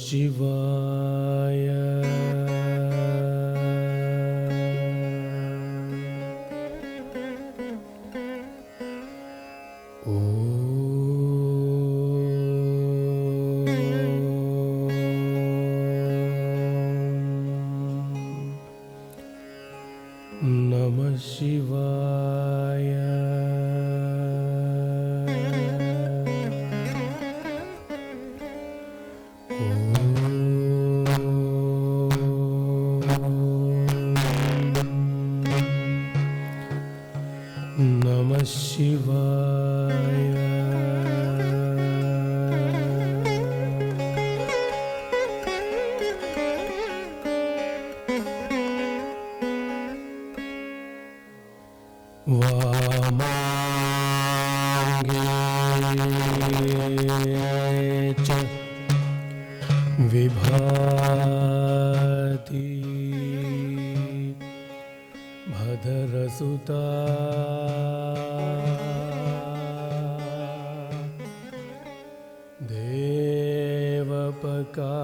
शिवाय। नमः शिवाय। नमः शिवाय। वामाङ्गे च विभाति भद्रसुता देवपका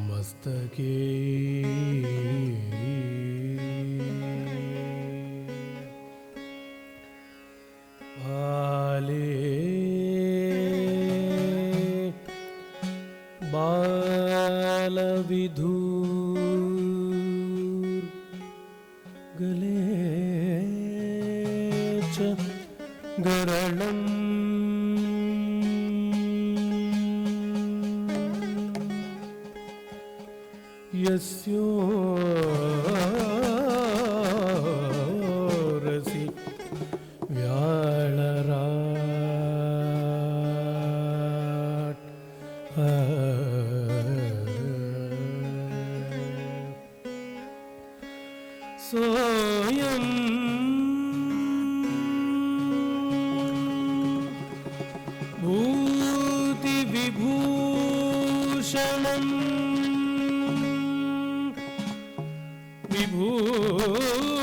मस्तके आले बालविधुर् गले च गरलम् यस्योरसि व्याळराट् सोऽयं भूतिविभूषणम् विभूषणम्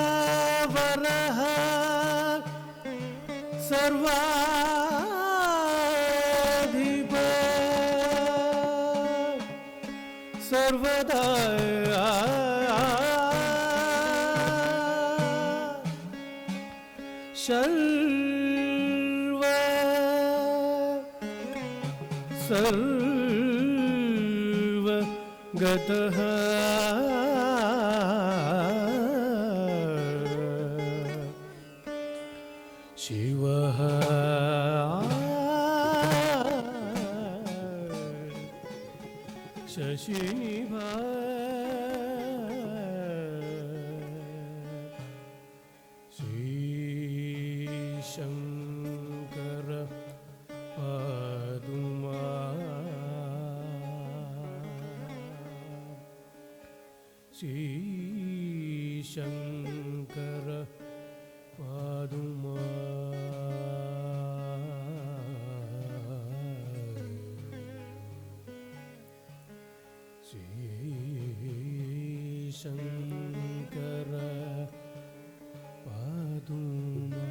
सुरवरः सर्वाधिप सर्वदा सर्वगतः शिवः शशिनिभा Shri Shankar पादुमा Shri Shankar पादुमा Shri Shankar पादुमा।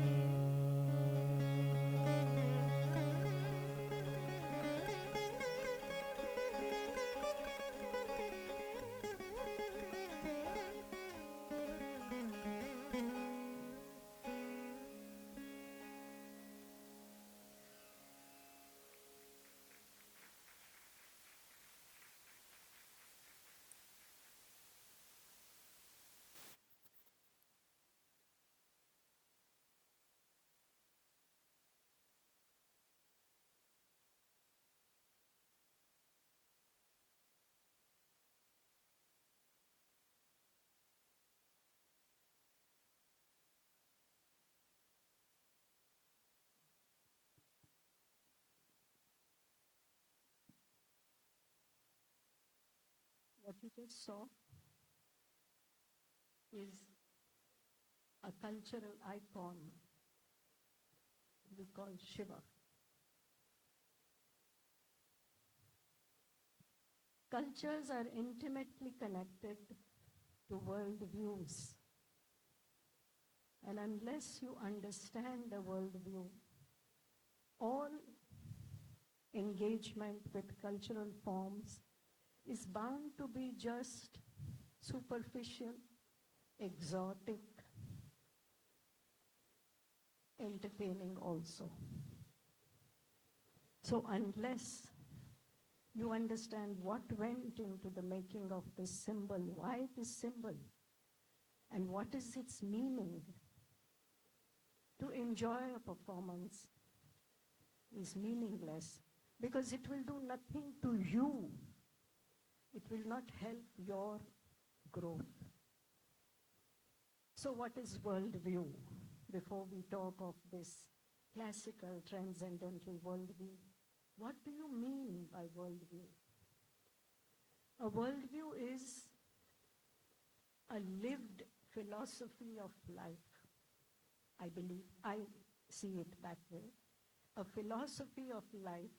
What you just saw is a cultural icon we call Shiva. Cultures are intimately connected to worldviews. And unless you understand a worldview, all engagement with cultural forms is bound to be just superficial, exotic, entertaining also. So unless you understand what went into the making of this symbol, why this symbol, and what is its meaning, to enjoy a performance is meaningless, because it will do nothing to you. It will not help your growth. So what is worldview? Before we talk of this classical transcendental worldview, what do you mean by worldview? A worldview is a lived philosophy of life. I believe, I see it that way. A philosophy of life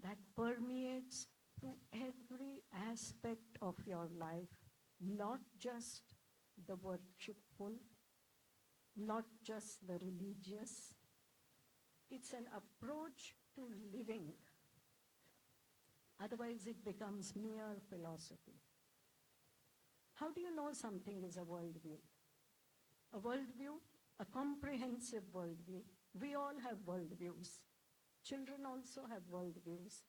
that permeates through every aspect of your life, not just the worshipful, not just the religious. It's an approach to living. Otherwise, it becomes mere philosophy. How do you know something is a worldview? A worldview, a comprehensive worldview. We all have worldviews. Children also have worldviews.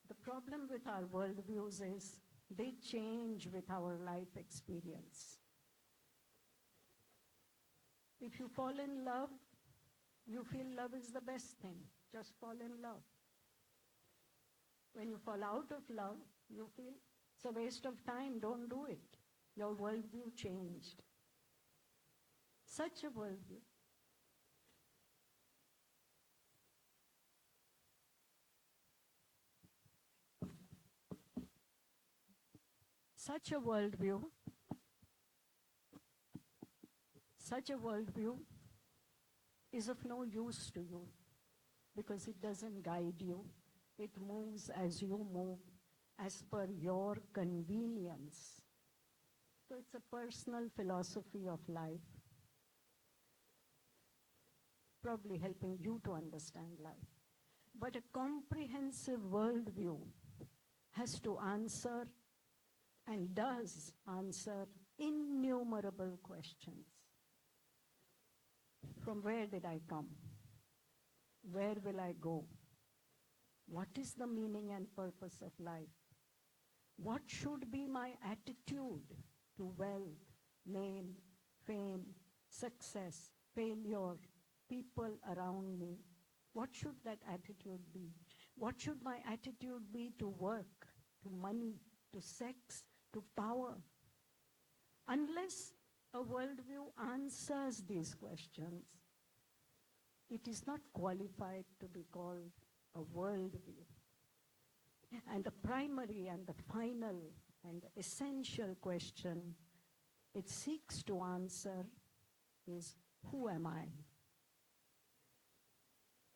The problem with our worldviews is they change with our life experience. If you fall in love, you feel love is the best thing. Just fall in love. When you fall out of love, you feel it's a waste of time, don't do it. Your worldview changed. Such a worldview. Such a worldview is of no use to you because it doesn't guide you. It moves as you move, as per your convenience. So it's a personal philosophy of life, probably helping you to understand life. But a comprehensive worldview has to answer and does answer innumerable questions. From where did I come? Where will I go? What is the meaning and purpose of life? What should be my attitude to wealth, name, fame, success, failure, people around me? What should that attitude be? What should my attitude be to work, to money, to sex, to power? Unless a worldview answers these questions, it is not qualified to be called a worldview. And the primary and the final and essential question it seeks to answer is, who am I?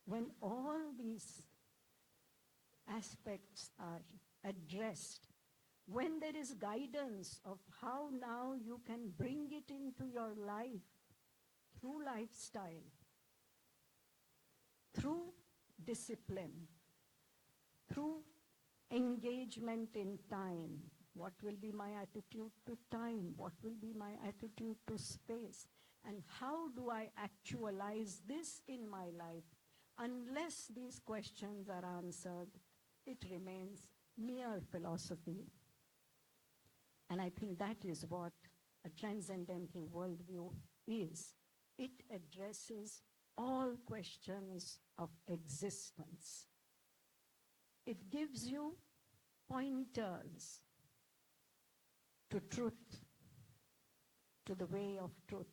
When all these aspects are addressed, when there is guidance of how now you can bring it into your life through lifestyle, through discipline, through engagement in time. What will be my attitude to time? What will be my attitude to space? And how do I actualize this in my life? Unless these questions are answered, it remains mere philosophy. And I think that is what a transcendental worldview is. It addresses all questions of existence. It gives you pointers to truth, to the way of truth.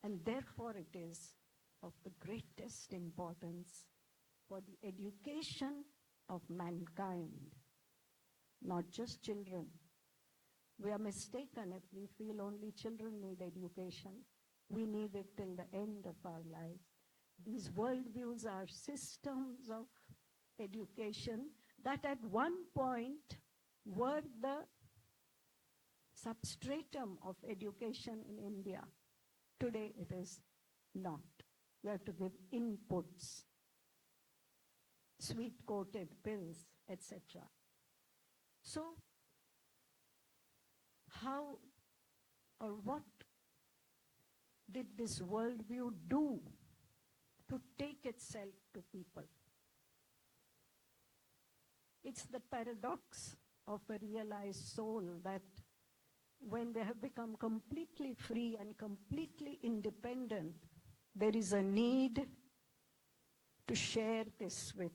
And therefore it is of the greatest importance for the education of mankind, not just children. We are mistaken if we feel only children need education. We need it till the end of our lives. These worldviews are systems of education that at one point were the substratum of education in India. Today it is not. You have to give inputs, sweet-coated pills, etc. So, how or what did this worldview do to take itself to people? It's the paradox of a realized soul that when they have become completely free and completely independent, there is a need to share this with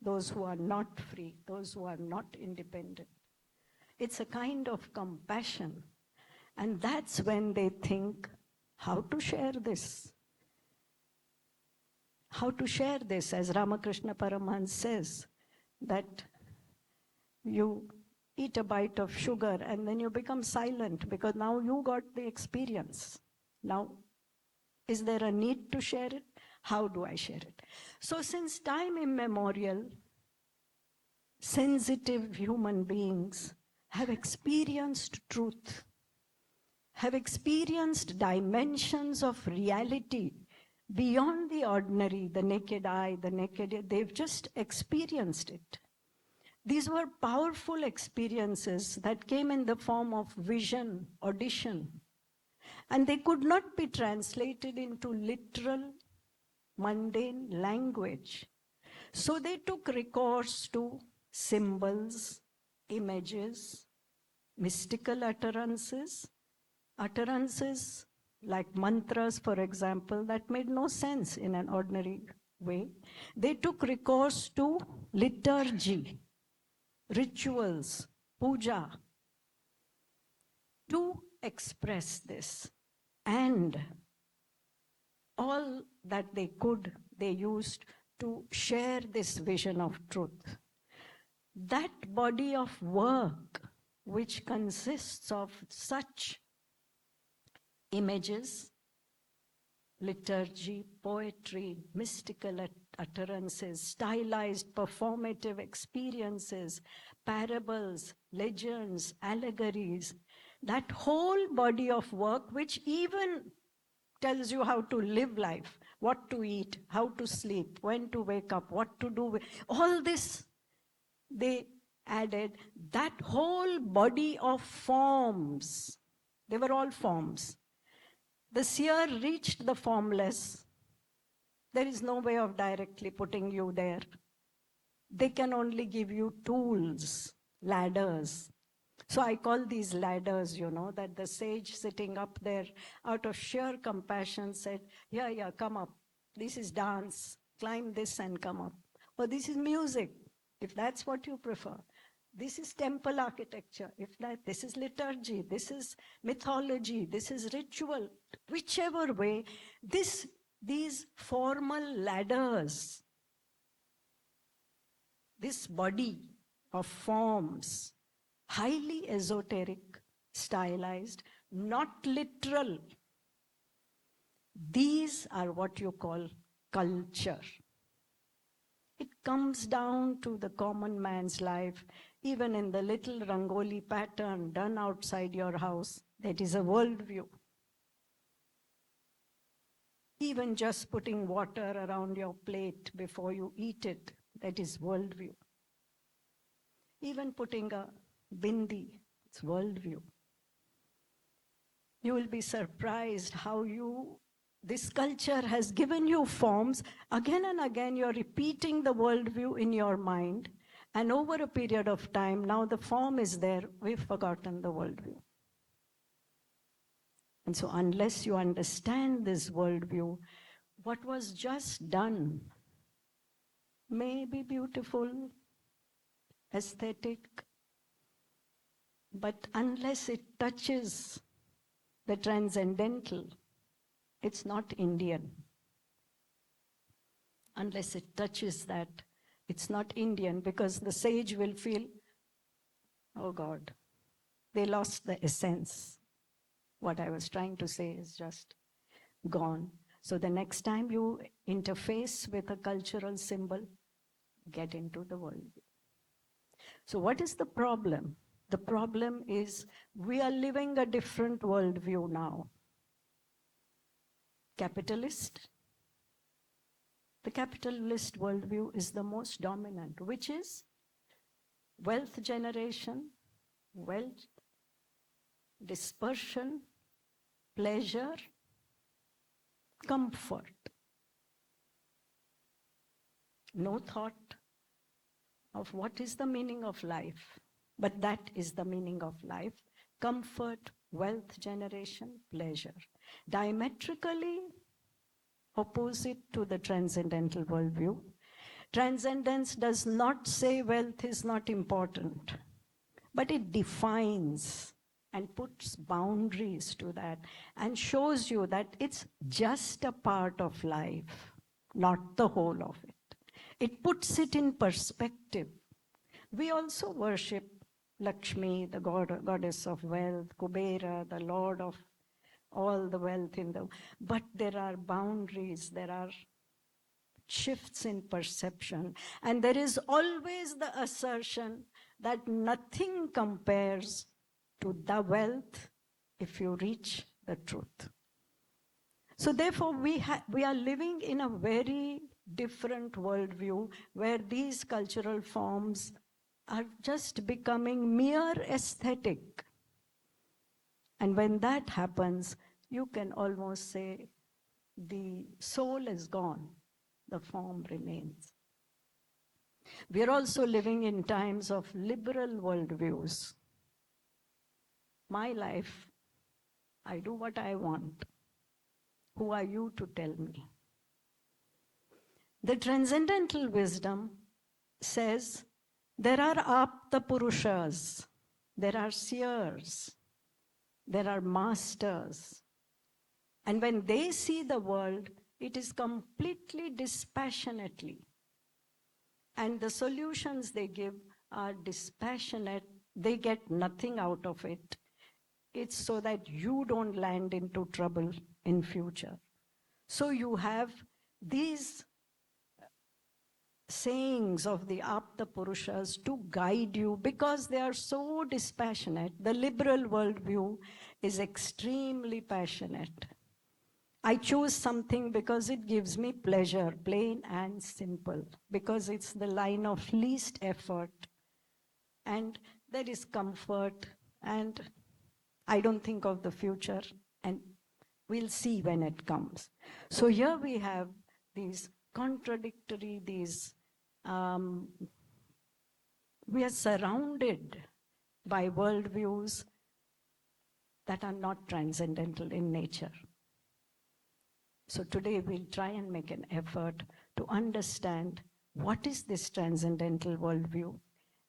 those who are not free, those who are not independent. It's a kind of compassion. And that's when they think, how to share this? How to share this, as Ramakrishna Paramahans says, that you eat a bite of sugar and then you become silent because now you got the experience. Now, is there a need to share it? How do I share it? So since time immemorial, sensitive human beings have experienced truth, have experienced dimensions of reality beyond the ordinary, the naked eye, the naked ear. They've just experienced it. These were powerful experiences that came in the form of vision, audition, and they could not be translated into literal, mundane language. So they took recourse to symbols, images, mystical utterances like mantras, for example, that made no sense in an ordinary way. They took recourse to liturgy, rituals, puja, to express this. And all that they could, they used to share this vision of truth. That body of work, which consists of such images, liturgy, poetry, mystical utterances, stylized performative experiences, parables, legends, allegories, that whole body of work which even tells you how to live life, what to eat, how to sleep, when to wake up, what to do, all this, they added that whole body of forms. They were all forms. The seer reached the formless. There is no way of directly putting you there. They can only give you tools, ladders. So I call these ladders, that the sage sitting up there out of sheer compassion said, yeah, come up. This is dance. Climb this and come up. Or this is music, if that's what you prefer. This is temple architecture, this is liturgy, this is mythology, this is ritual. Whichever way, these formal ladders, this body of forms, highly esoteric, stylized, not literal. These are what you call culture. It comes down to the common man's life, even in the little rangoli pattern done outside your house. That is a worldview. Even just putting water around your plate before you eat it, that is worldview. Even putting a bindi, it's worldview. You will be surprised how this culture has given you forms. Again and again, you're repeating the worldview in your mind. And over a period of time, now the form is there, we've forgotten the worldview. And so unless you understand this worldview, what was just done may be beautiful, aesthetic, but unless it touches the transcendental, it's not Indian. Unless it touches that, it's not Indian, because the sage will feel, oh God, they lost the essence. What I was trying to say is just gone. So the next time you interface with a cultural symbol, get into the worldview. So what is the problem? The problem is we are living a different worldview now. Capitalist. The capitalist worldview is the most dominant, which is wealth generation, wealth, dispersion, pleasure, comfort. No thought of what is the meaning of life, but that is the meaning of life. Comfort, wealth generation, pleasure. Diametrically opposite to the transcendental worldview. Transcendence does not say wealth is not important, but it defines and puts boundaries to that and shows you that it's just a part of life, not the whole of it. It puts it in perspective. We also worship Lakshmi, the goddess of wealth, Kubera, the lord of all the wealth in the, but there are boundaries, there are shifts in perception, and there is always the assertion that nothing compares to the wealth if you reach the truth. So therefore, we are living in a very different worldview where these cultural forms are just becoming mere aesthetic. And when that happens, you can almost say the soul is gone, the form remains. We are also living in times of liberal worldviews. My life, I do what I want. Who are you to tell me? The transcendental wisdom says there are apta purushas, there are seers, there are masters. And when they see the world, it is completely dispassionately. And the solutions they give are dispassionate. They get nothing out of it. It's so that you don't land into trouble in future. So you have these sayings of the Apta Purushas to guide you because they are so dispassionate. The liberal worldview is extremely passionate. I choose something because it gives me pleasure, plain and simple, because it's the line of least effort, and there is comfort, and I don't think of the future, and we'll see when it comes. So here we have these contradictory, we are surrounded by worldviews that are not transcendental in nature. So today we'll try and make an effort to understand what is this transcendental worldview,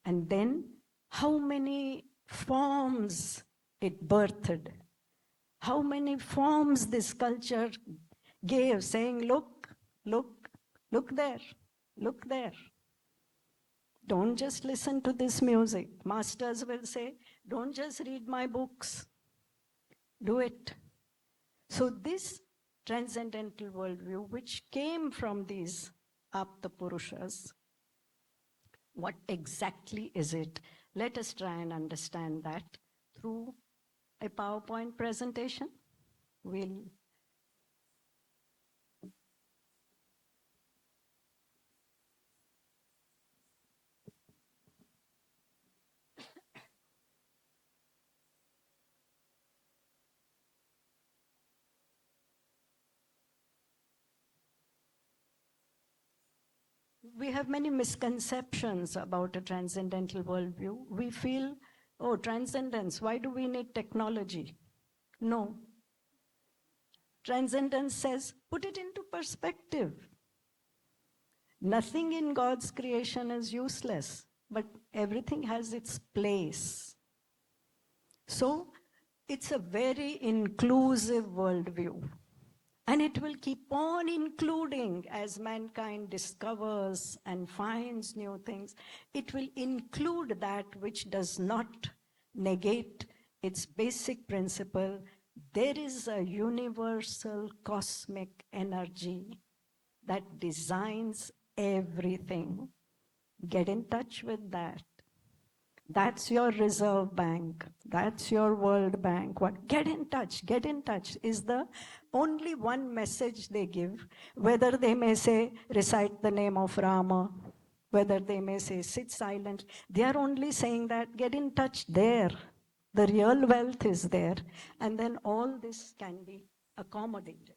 and then how many forms it birthed, how many forms this culture gave, saying, look, look, look there, look there. Don't just listen to this music. Masters will say, don't just read my books, do it. So this transcendental worldview, which came from these Apta Purushas, what exactly is it? Let us try and understand that through a PowerPoint presentation. We have many misconceptions about a transcendental worldview. We feel, oh, transcendence, why do we need technology? No. Transcendence says, put it into perspective. Nothing in God's creation is useless, but everything has its place. So it's a very inclusive worldview. And it will keep on including as mankind discovers and finds new things. It will include that which does not negate its basic principle. There is a universal cosmic energy that designs everything. Get in touch with that. That's your Reserve Bank. That's your World Bank. What? Get in touch. Get in touch is the only one message they give. Whether they may say, recite the name of Rama, whether they may say, sit silent, they are only saying that get in touch there. The real wealth is there. And then all this can be accommodated.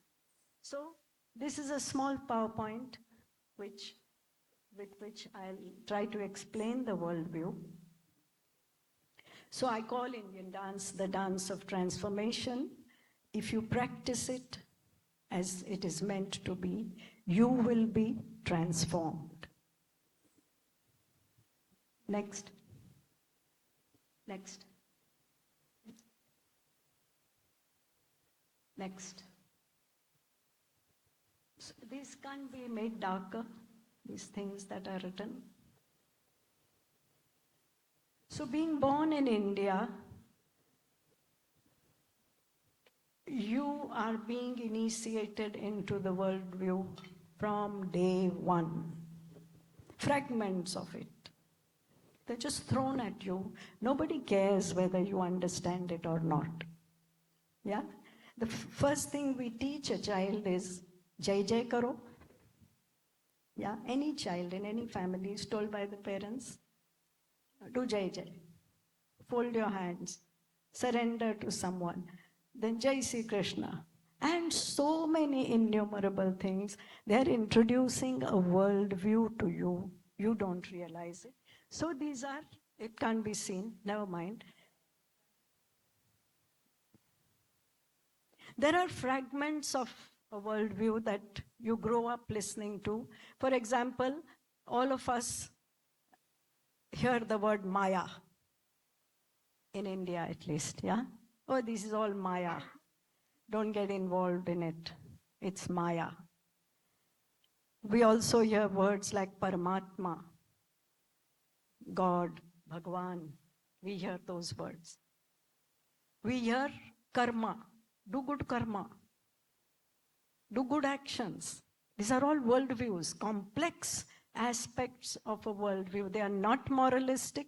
So this is a small PowerPoint with which I'll try to explain the worldview. So I call Indian dance the dance of transformation. If you practice it as it is meant to be, you will be transformed. Next. Next. Next. So these can't be made darker, these things that are written. So being born in India, you are being initiated into the worldview from day one. Fragments of it. They're just thrown at you. Nobody cares whether you understand it or not. Yeah? The first thing we teach a child is Jai Jai Karo. Yeah? Any child in any family is told by the parents, do Jai Jai. Fold your hands. Surrender to someone. Then Jai Sri Krishna. And so many innumerable things. They're introducing a worldview to you. You don't realize it. So these are, it can't be seen, never mind. There are fragments of a worldview that you grow up listening to. For example, all of us hear the word Maya, in India at least, yeah? Oh, this is all Maya. Don't get involved in it. It's Maya. We also hear words like Paramatma, God, Bhagwan. We hear those words. We hear karma, do good karma, do good actions. These are all worldviews, complex aspects of a worldview. They are not moralistic.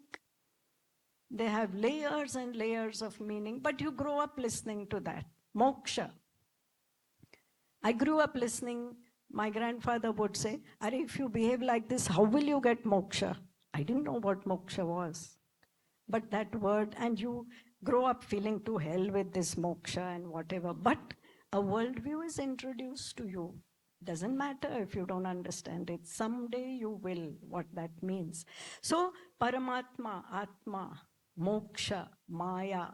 They have layers and layers of meaning, but you grow up listening to that. Moksha. I grew up listening, my grandfather would say, if you behave like this, how will you get moksha? I didn't know what moksha was. But that word, and you grow up feeling to hell with this moksha and whatever. But a worldview is introduced to you. Doesn't matter if you don't understand it. Someday you will, what that means. So, Paramatma, Atma, Moksha, Maya,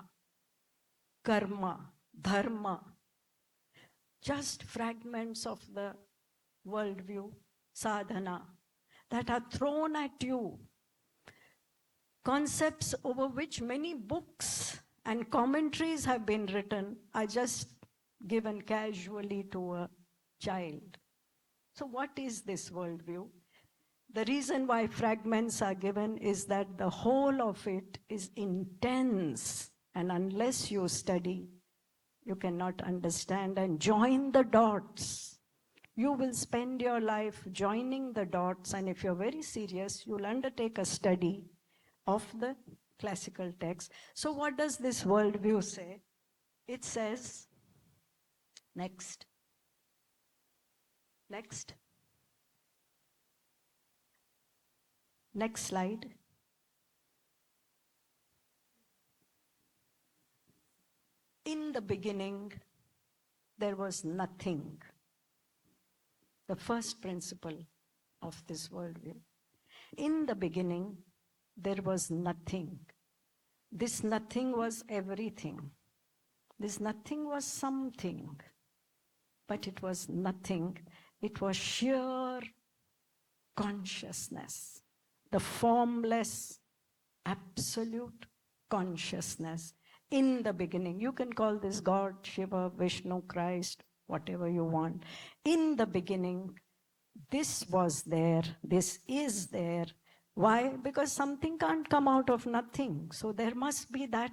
Karma, Dharma, just fragments of the worldview, sadhana, that are thrown at you. Concepts over which many books and commentaries have been written are just given casually to a child. So what is this worldview? The reason why fragments are given is that the whole of it is intense, and unless you study, you cannot understand and join the dots. You will spend your life joining the dots, and if you're very serious, you'll undertake a study of the classical text. So what does this worldview say? It says, next. Next. Next slide. In the beginning, there was nothing. The first principle of this worldview. In the beginning, there was nothing. This nothing was everything. This nothing was something, but it was nothing. It was sheer consciousness, the formless, absolute consciousness. In the beginning, you can call this God, Shiva, Vishnu, Christ, whatever you want. In the beginning, this was there, this is there. Why? Because something can't come out of nothing. So there must be that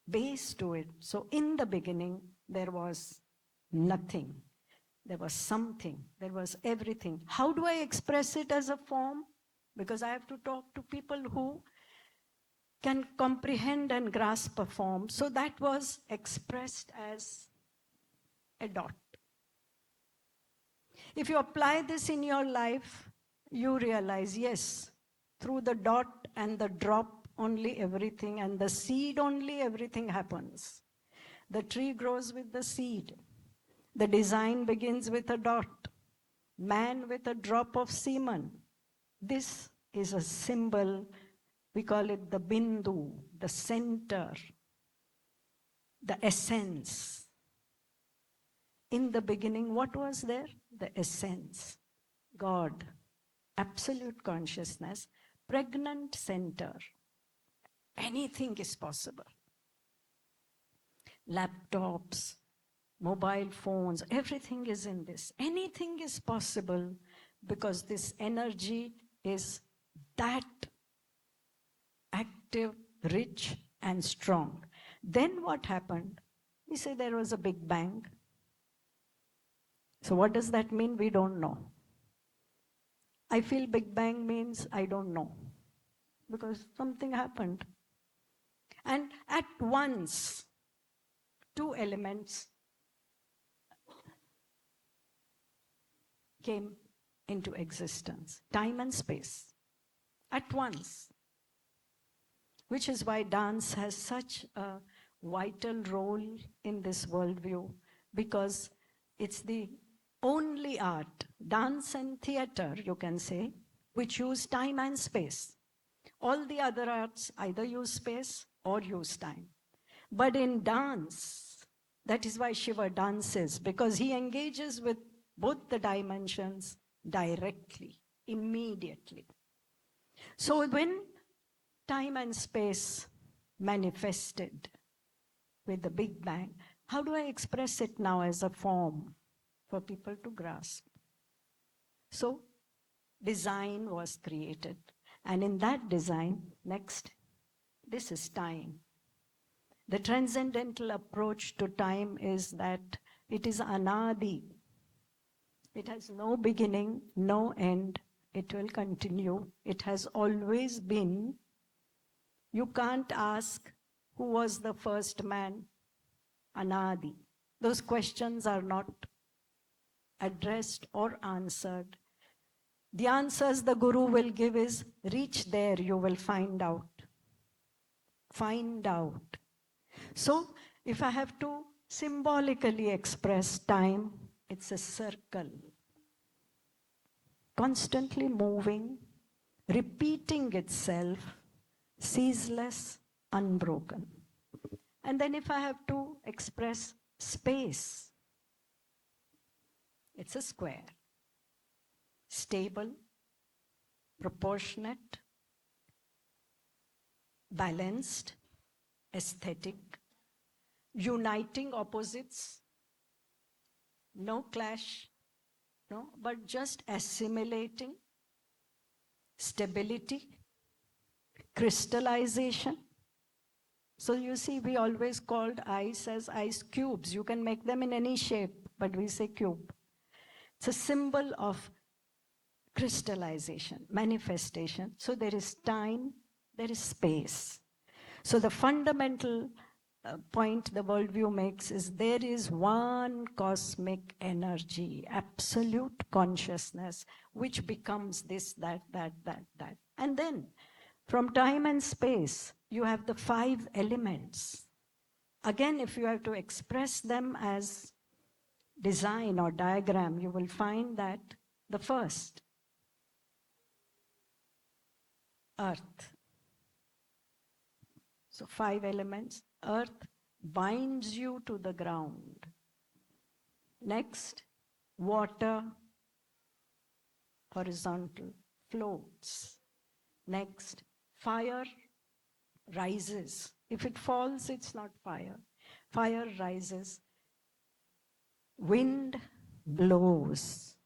base to it. So in the beginning, there was nothing. There was something. There was everything. How do I express it as a form? Because I have to talk to people who can comprehend and grasp a form. So that was expressed as a dot. If you apply this in your life, you realize, yes, through the dot and the drop only everything, and the seed only everything happens. The tree grows with the seed. The design begins with a dot. Man with a drop of semen. This is a symbol. We call it the bindu, the center, the essence. In the beginning, what was there? The essence. God, absolute consciousness, pregnant center. Anything is possible. Laptops, mobile phones, everything is in this. Anything is possible because this energy is that active, rich, and strong. Then what happened? We say there was a big bang. So what does that mean? We don't know. I feel big bang means I don't know, because something happened. And at once, two elements came into existence, time and space, at once. Which is why dance has such a vital role in this worldview, because it's the only art, dance and theater, you can say, which use time and space. All the other arts either use space or use time. But in dance, that is why Shiva dances, because he engages with both the dimensions directly, immediately. So when time and space manifested with the Big Bang, how do I express it now as a form for people to grasp? So design was created. And in that design, next, this is time. The transcendental approach to time is that it is anadi. It has no beginning, no end. It will continue. It has always been. You can't ask who was the first man, anadi. Those questions are not addressed or answered. The answers the Guru will give is, reach there, you will find out. Find out. So, if I have to symbolically express time, it's a circle. Constantly moving, repeating itself, ceaseless, unbroken. And then if I have to express space, it's a square. Stable, proportionate, balanced, aesthetic, uniting opposites, no clash, no, but just assimilating, stability, crystallization. So you see, we always called ice as ice cubes. You can make them in any shape, but we say cube. It's a symbol of crystallization, manifestation. So there is time, there is space. So the fundamental point the worldview makes is there is one cosmic energy, absolute consciousness, which becomes this, that. And then from time and space, you have the 5 elements. Again, if you have to express them as design or diagram, you will find that the first, earth. So 5 elements. Earth binds you to the ground. Next, water, horizontal, floats. Next, fire rises. If it falls, it's not fire. Fire rises. Wind blows.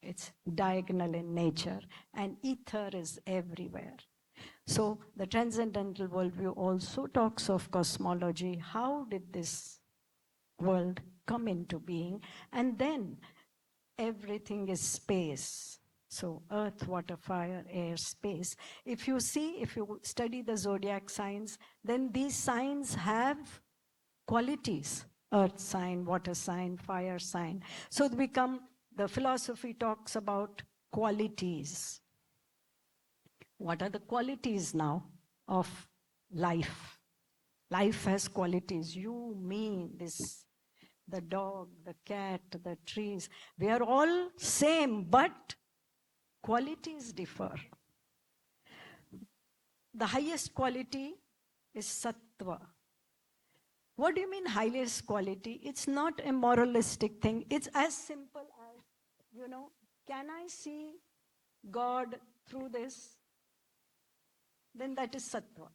It's diagonal in nature. And ether is everywhere. So the transcendental worldview also talks of cosmology. How did this world come into being? And then everything is space. So earth, water, fire, air, space. If you study the zodiac signs, then these signs have qualities: earth sign, water sign, fire sign. So the philosophy talks about qualities. What are the qualities now of life? Life has qualities. You, me, the dog, the cat, the trees. We are all same, but qualities differ. The highest quality is sattva. What do you mean highest quality? It's not a moralistic thing. It's as simple as, can I see God through this? Then that is sattva.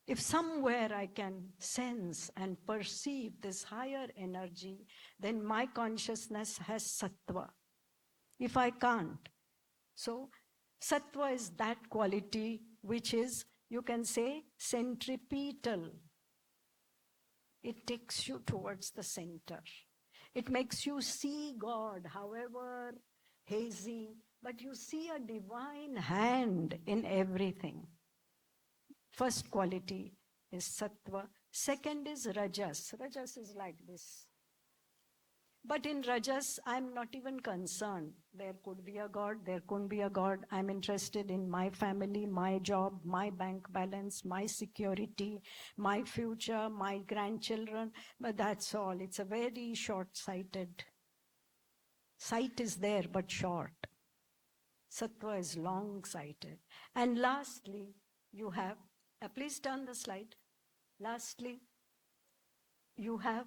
If somewhere I can sense and perceive this higher energy, then my consciousness has sattva. If I can't, so sattva is that quality which is, you can say, centripetal. It takes you towards the center. It makes you see God, however hazy, but you see a divine hand in everything. First quality is sattva. Second is rajas. Rajas is like this. But in rajas, I'm not even concerned. There could be a God, there couldn't be a God. I'm interested in my family, my job, my bank balance, my security, my future, my grandchildren. But that's all. It's a very short-sighted. Sight is there, but short. Sattva is long-sighted. And lastly, you have, please turn the slide. Lastly, you have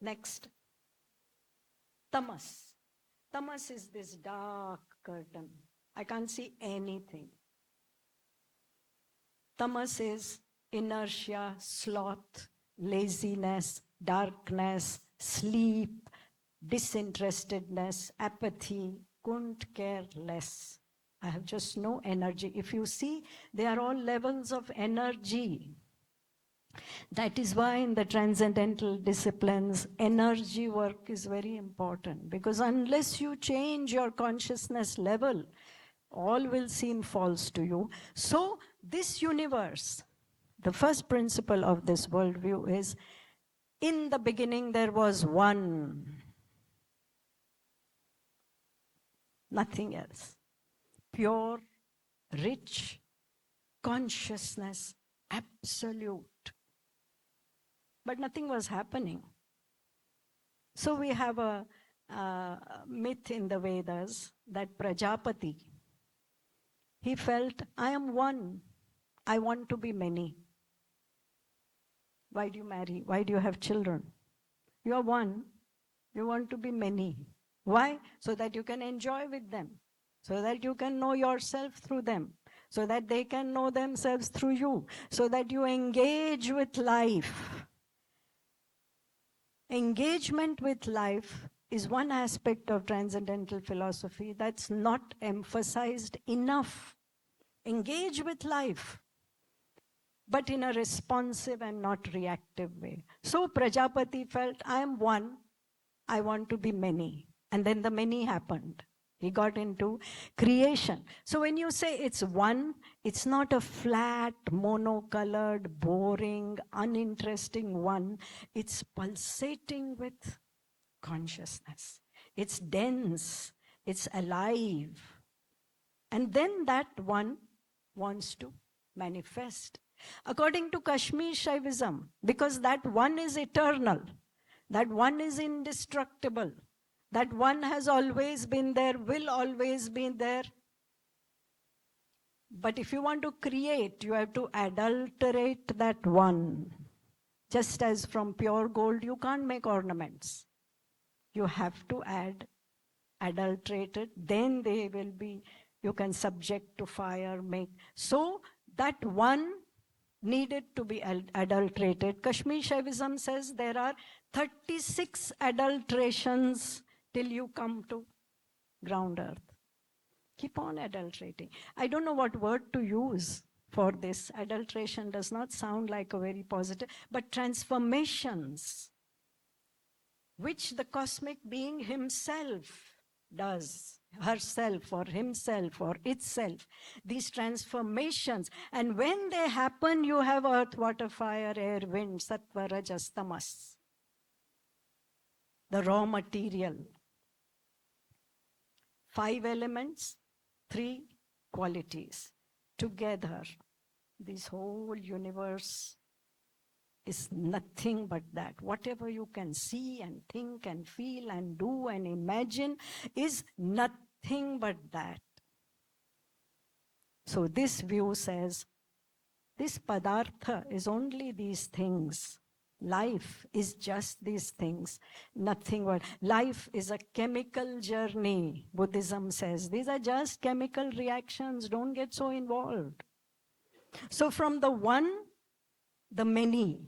next, tamas. Tamas is this dark curtain. I can't see anything. Tamas is inertia, sloth, laziness, darkness, sleep, disinterestedness, apathy, couldn't care less. I have just no energy. If you see, they are all levels of energy. That is why in the transcendental disciplines, energy work is very important, because unless you change your consciousness level, all will seem false to you. So this universe, the first principle of this worldview is, in the beginning there was one, nothing else. Pure, rich, consciousness, absolute. But nothing was happening. So we have a myth in the Vedas that Prajapati, he felt, I am one, I want to be many. Why do you marry? Why do you have children? You are one, you want to be many. Why? So that you can enjoy with them, so that you can know yourself through them, so that they can know themselves through you, so that you engage with life. Engagement with life is one aspect of transcendental philosophy that's not emphasized enough. Engage with life, but in a responsive and not reactive way. So Prajapati felt, I am one, I want to be many. And then the many happened. He got into creation. So when you say it's one, it's not a flat, monocolored, boring, uninteresting one. It's pulsating with consciousness. It's dense, it's alive. And then that one wants to manifest. According to Kashmir Shaivism, because that one is eternal, that one is indestructible, that one has always been there, will always be there. But if you want to create, you have to adulterate that one. Just as from pure gold, you can't make ornaments. You have to adulterate it, then they will be, you can subject to fire, make. So that one needed to be adulterated. Kashmir Shaivism says there are 36 adulterations till you come to ground earth. Keep on adulterating. I don't know what word to use for this. Adulteration does not sound like a very positive, but transformations, which the cosmic being himself does, herself or himself or itself, these transformations. And when they happen, you have earth, water, fire, air, wind, sattva, rajas, tamas, the raw material. 5 elements, 3 qualities. Together, this whole universe is nothing but that. Whatever you can see and think and feel and do and imagine is nothing but that. So this view says, this padartha is only these things. Life is just these things, nothing but. Life is a chemical journey, Buddhism says. These are just chemical reactions, don't get so involved. So from the one, the many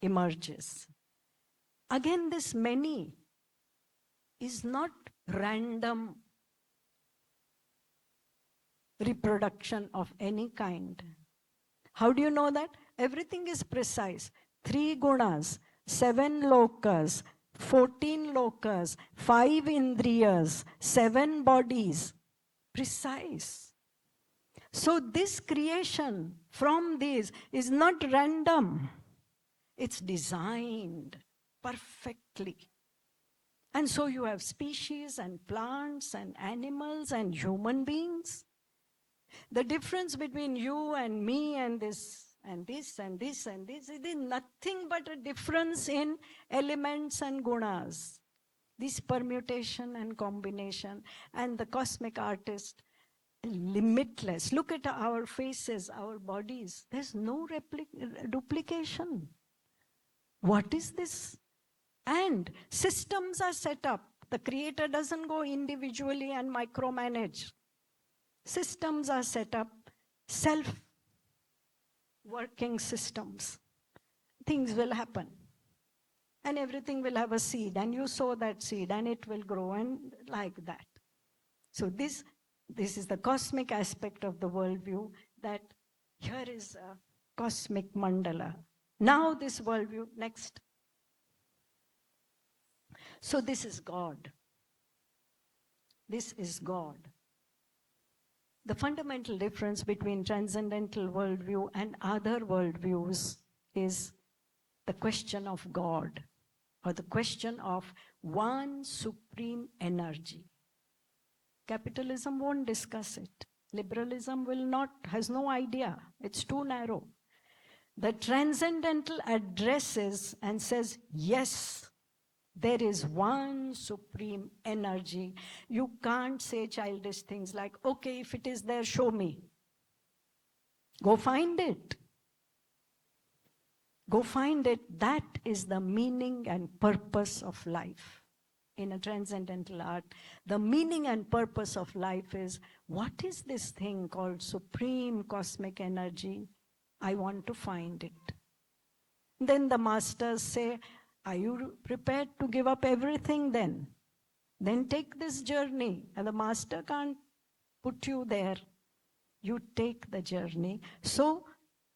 emerges. Again, this many is not random reproduction of any kind. How do you know that? Everything is precise. 3 gunas, 7 lokas, 14 lokas, 5 indriyas, 7 bodies. Precise. So this creation from these is not random. It's designed perfectly. And so you have species and plants and animals and human beings. The difference between you and me and this and this and this and this, it is nothing but a difference in elements and gunas. This permutation and combination. And the cosmic artist, limitless. Look at our faces, our bodies. There's no duplication. What is this? And systems are set up. The creator doesn't go individually and micromanage. Systems are set up, self-working systems. Things will happen. And everything will have a seed. And you sow that seed and it will grow and like that. So this is the cosmic aspect of the worldview, that here is a cosmic mandala. Now this worldview, next. So this is God. This is God. The fundamental difference between transcendental worldview and other worldviews is the question of God, or the question of one supreme energy. Capitalism won't discuss it. Liberalism will not, has no idea. It's too narrow. The transcendental addresses and says, yes, there is one supreme energy. You can't say childish things like, okay, if it is there, show me. Go find it. Go find it. That is the meaning and purpose of life. In a transcendental art, the meaning and purpose of life is, what is this thing called supreme cosmic energy? I want to find it. Then the masters say, are you prepared to give up everything then? Then take this journey. And the master can't put you there. You take the journey. So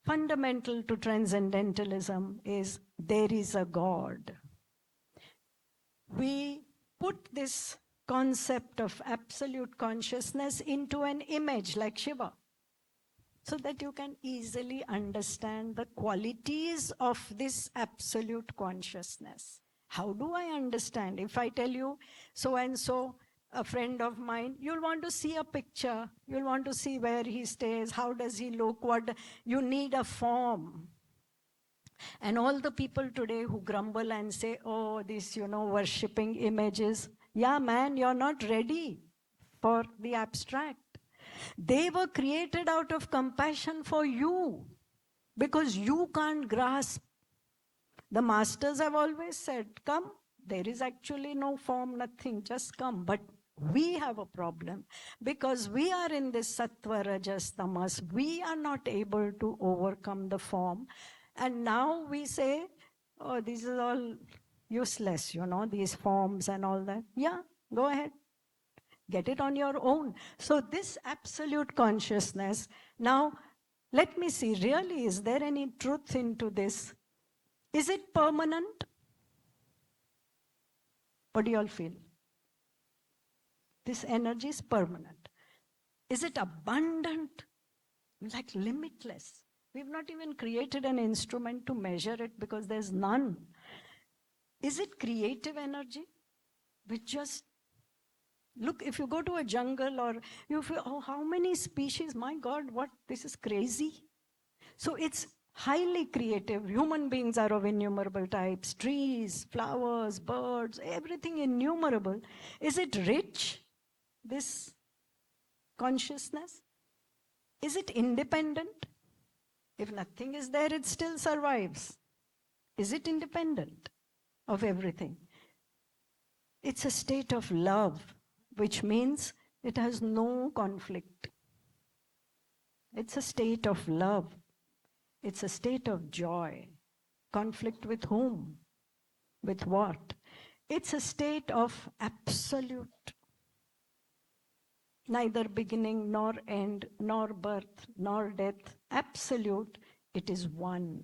fundamental to transcendentalism is there is a God. We put this concept of absolute consciousness into an image like Shiva, so that you can easily understand the qualities of this absolute consciousness. How do I understand? If I tell you, so-and-so, a friend of mine, you'll want to see a picture. You'll want to see where he stays, how does he look, you need a form. And all the people today who grumble and say, oh, this, worshipping images. Yeah, man, you're not ready for the abstract. They were created out of compassion for you, because you can't grasp. The masters have always said, come, there is actually no form, nothing, just come. But we have a problem, because we are in this sattva, rajas, tamas. We are not able to overcome the form. And now we say, oh, this is all useless, these forms and all that. Yeah, go ahead. Get it on your own. So this absolute consciousness, now let me see, really, is there any truth into this? Is it permanent? What do you all feel? This energy is permanent. Is it abundant? Like limitless. We've not even created an instrument to measure it because there's none. Is it creative energy? Which just, look, if you go to a jungle or you feel, oh, how many species? My God, what? This is crazy. So it's highly creative. Human beings are of innumerable types, trees, flowers, birds, everything innumerable. Is it rich, this consciousness? Is it independent? If nothing is there, it still survives. Is it independent of everything? It's a state of love, which means it has no conflict. It's a state of love. It's a state of joy. Conflict with whom? With what? It's a state of absolute. Neither beginning, nor end, nor birth, nor death. Absolute, it is one.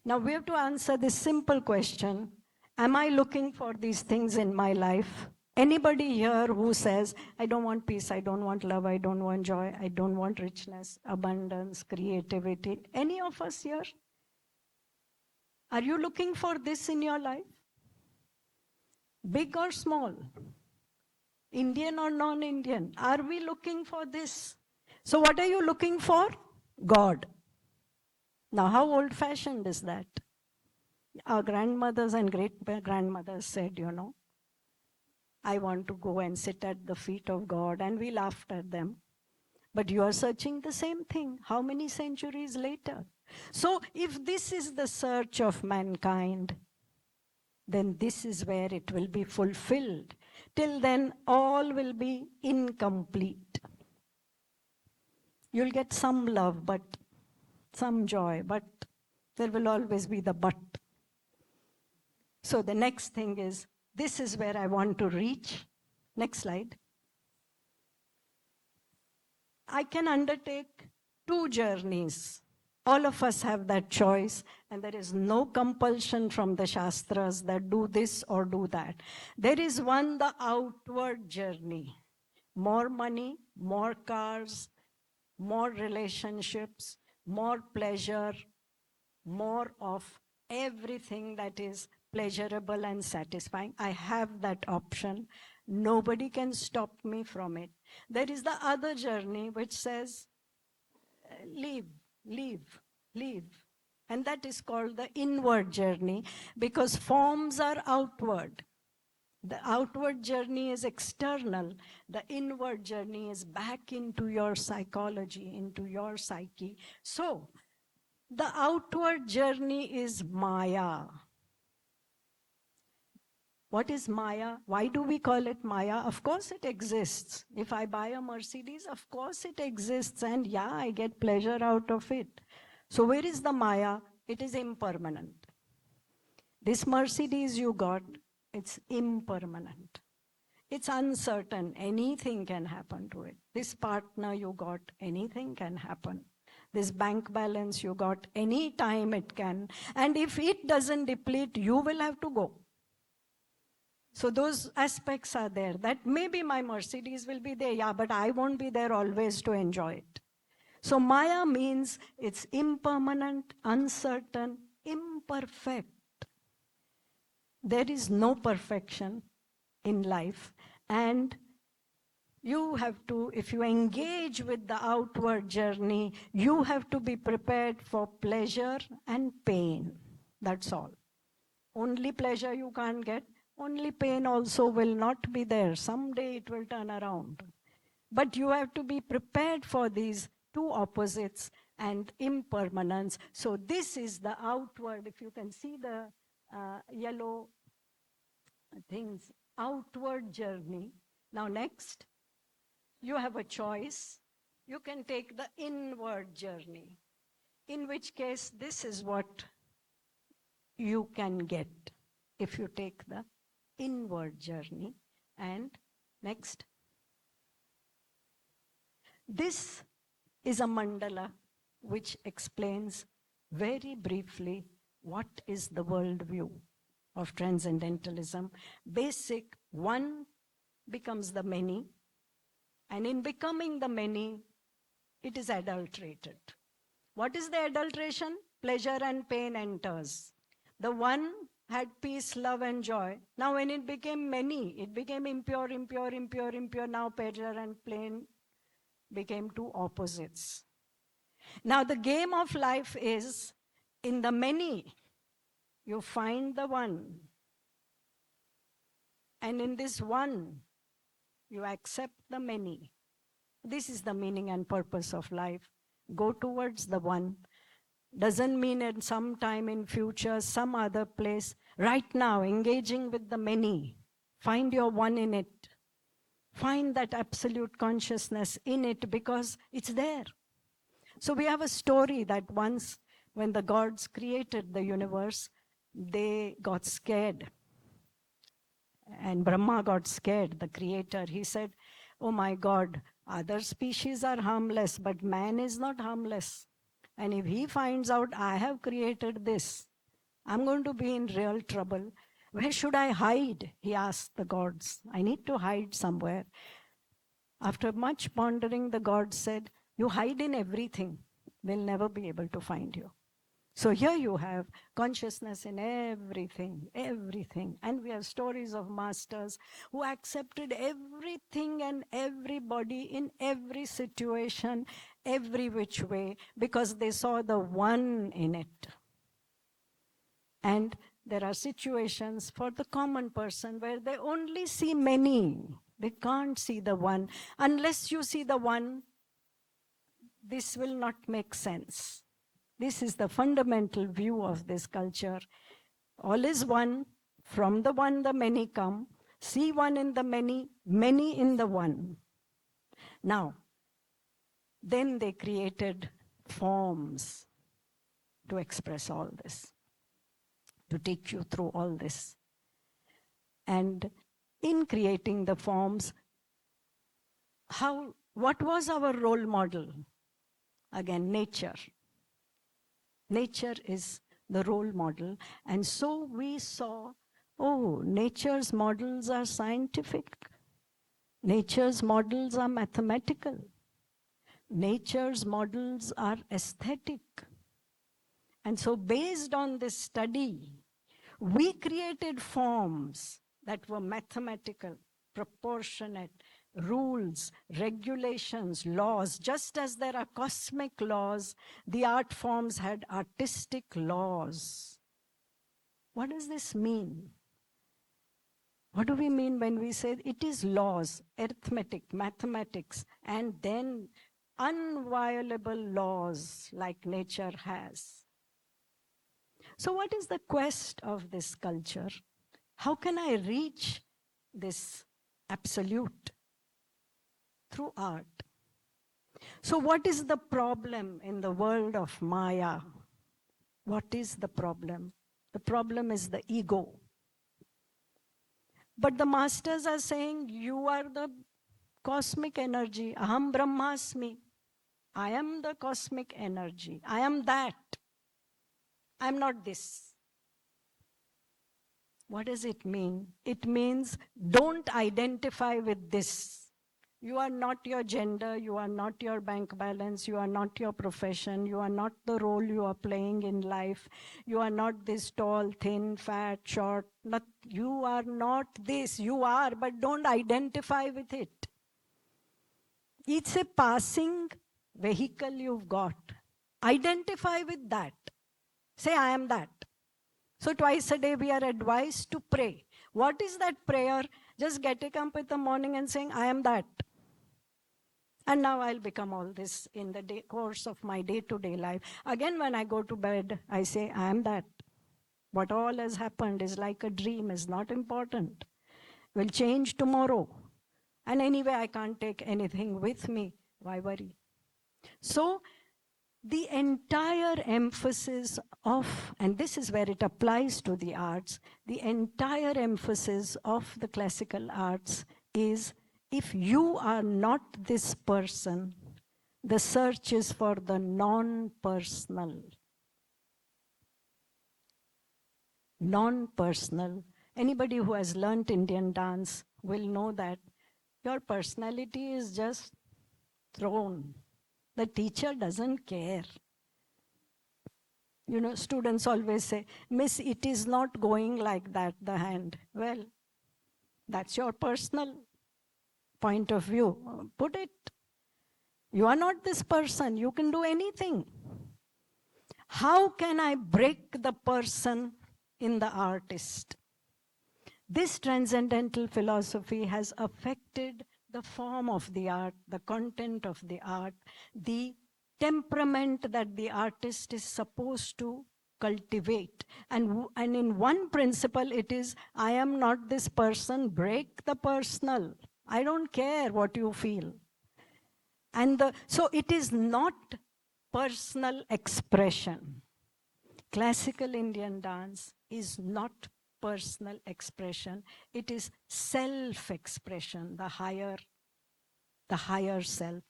Now we have to answer this simple question. Am I looking for these things in my life? Anybody here who says, I don't want peace, I don't want love, I don't want joy, I don't want richness, abundance, creativity? Any of us here? Are you looking for this in your life? Big or small? Indian or non-Indian? Are we looking for this? So what are you looking for? God. Now how old-fashioned is that? Our grandmothers and great-grandmothers said, you know, I want to go and sit at the feet of God, and we laughed at them. But you are searching the same thing. How many centuries later? So if this is the search of mankind, then this is where it will be fulfilled. Till then, all will be incomplete. You'll get some love, but some joy, but there will always be the but. So the next thing is, this is where I want to reach. Next slide. I can undertake 2 journeys. All of us have that choice, and there is no compulsion from the Shastras that do this or do that. There is one, the outward journey. More money, more cars, more relationships, more pleasure, more of everything that is pleasurable and satisfying. I have that option. Nobody can stop me from it. There is the other journey which says, leave, leave, leave. And that is called the inward journey, because forms are outward. The outward journey is external. The inward journey is back into your psychology, into your psyche. So, the outward journey is Maya. What is Maya? Why do we call it Maya? Of course it exists. If I buy a Mercedes, of course it exists, and yeah, I get pleasure out of it. So where is the Maya? It is impermanent. This Mercedes you got, it's impermanent. It's uncertain. Anything can happen to it. This partner you got, anything can happen. This bank balance you got, any time it can. And if it doesn't deplete, you will have to go. So those aspects are there. That maybe my Mercedes will be there, yeah, but I won't be there always to enjoy it. So Maya means it's impermanent, uncertain, imperfect. There is no perfection in life, and you have to, if you engage with the outward journey, you have to be prepared for pleasure and pain. That's all. Only pleasure you can't get. Only pain also will not be there. Someday it will turn around. But you have to be prepared for these 2 opposites and impermanence. So this is the outward, if you can see the yellow things, outward journey. Now next, you have a choice. You can take the inward journey, in which case this is what you can get if you take the inward journey. And next, this is a mandala which explains very briefly what is the worldview of transcendentalism. Basic, one becomes the many. And in becoming the many, it is adulterated. What is the adulteration? Pleasure and pain enters. The one had peace, love, and joy. Now when it became many, it became impure, impure, impure, impure. Now pleasure and pain became two opposites. Now the game of life is, in the many, you find the one. And in this one, you accept the many. This is the meaning and purpose of life. Go towards the one. Doesn't mean in some time in future, some other place. Right now, engaging with the many. Find your one in it. Find that absolute consciousness in it, because it's there. So we have a story that once when the gods created the universe, they got scared. And Brahma got scared, the creator. He said, oh my God, other species are harmless, but man is not harmless. And if he finds out I have created this, I'm going to be in real trouble. Where should I hide? He asked the gods. I need to hide somewhere. After much pondering, the gods said, you hide in everything. They'll never be able to find you. So here you have consciousness in everything, everything. And we have stories of masters who accepted everything and everybody in every situation, every which way, because they saw the one in it. And there are situations for the common person where they only see many. They can't see the one. Unless you see the one, this will not make sense. This is the fundamental view of this culture. All is one. From the one, the many come. See one in the many, many in the one. Now, then they created forms to express all this, to take you through all this. And in creating the forms, what was our role model? Again, nature. Nature is the role model. And so we saw, oh, nature's models are scientific. Nature's models are mathematical. Nature's models are aesthetic. And so based on this study, we created forms that were mathematical, proportionate, rules, regulations, laws. Just as there are cosmic laws, the art forms had artistic laws. What does this mean? What do we mean when we say it is laws, arithmetic, mathematics, and then unviolable laws like nature has? So what is the quest of this culture? How can I reach this absolute? Through art. So what is the problem in the world of Maya? What is the problem? The problem is the ego. But the masters are saying, you are the cosmic energy. Aham Brahmasmi. I am the cosmic energy. I am that. I am not this. What does it mean? It means don't identify with this. You are not your gender, you are not your bank balance, you are not your profession, you are not the role you are playing in life, you are not this tall, thin, fat, short, you are not this, you are, but don't identify with it. It's a passing vehicle you've got. Identify with that. Say, I am that. So twice a day we are advised to pray. What is that prayer? Just getting up in the morning and saying, I am that. And now I'll become all this in the course of my day-to-day life. Again, when I go to bed, I say, I am that. What all has happened is like a dream, is not important. Will change tomorrow. And anyway, I can't take anything with me. Why worry? So, the entire emphasis of, and this is where it applies to the arts, the entire emphasis of the classical arts is, if you are not this person, the search is for the non-personal. Non-personal. Anybody who has learnt Indian dance will know that Your personality is just thrown. The teacher doesn't care. You know, students always say, Miss, it is not going like that, the hand. Well, that's your personal point of view. Put it. You are not this person. You can do anything. How can I break the person in the artist? This transcendental philosophy has affected the form of the art, the content of the art, the temperament that the artist is supposed to cultivate. And in one principle, it is, I am not this person, break the personal. I don't care what you feel. And so it is not personal expression. Classical Indian dance is not personal expression. It is self-expression, the higher self.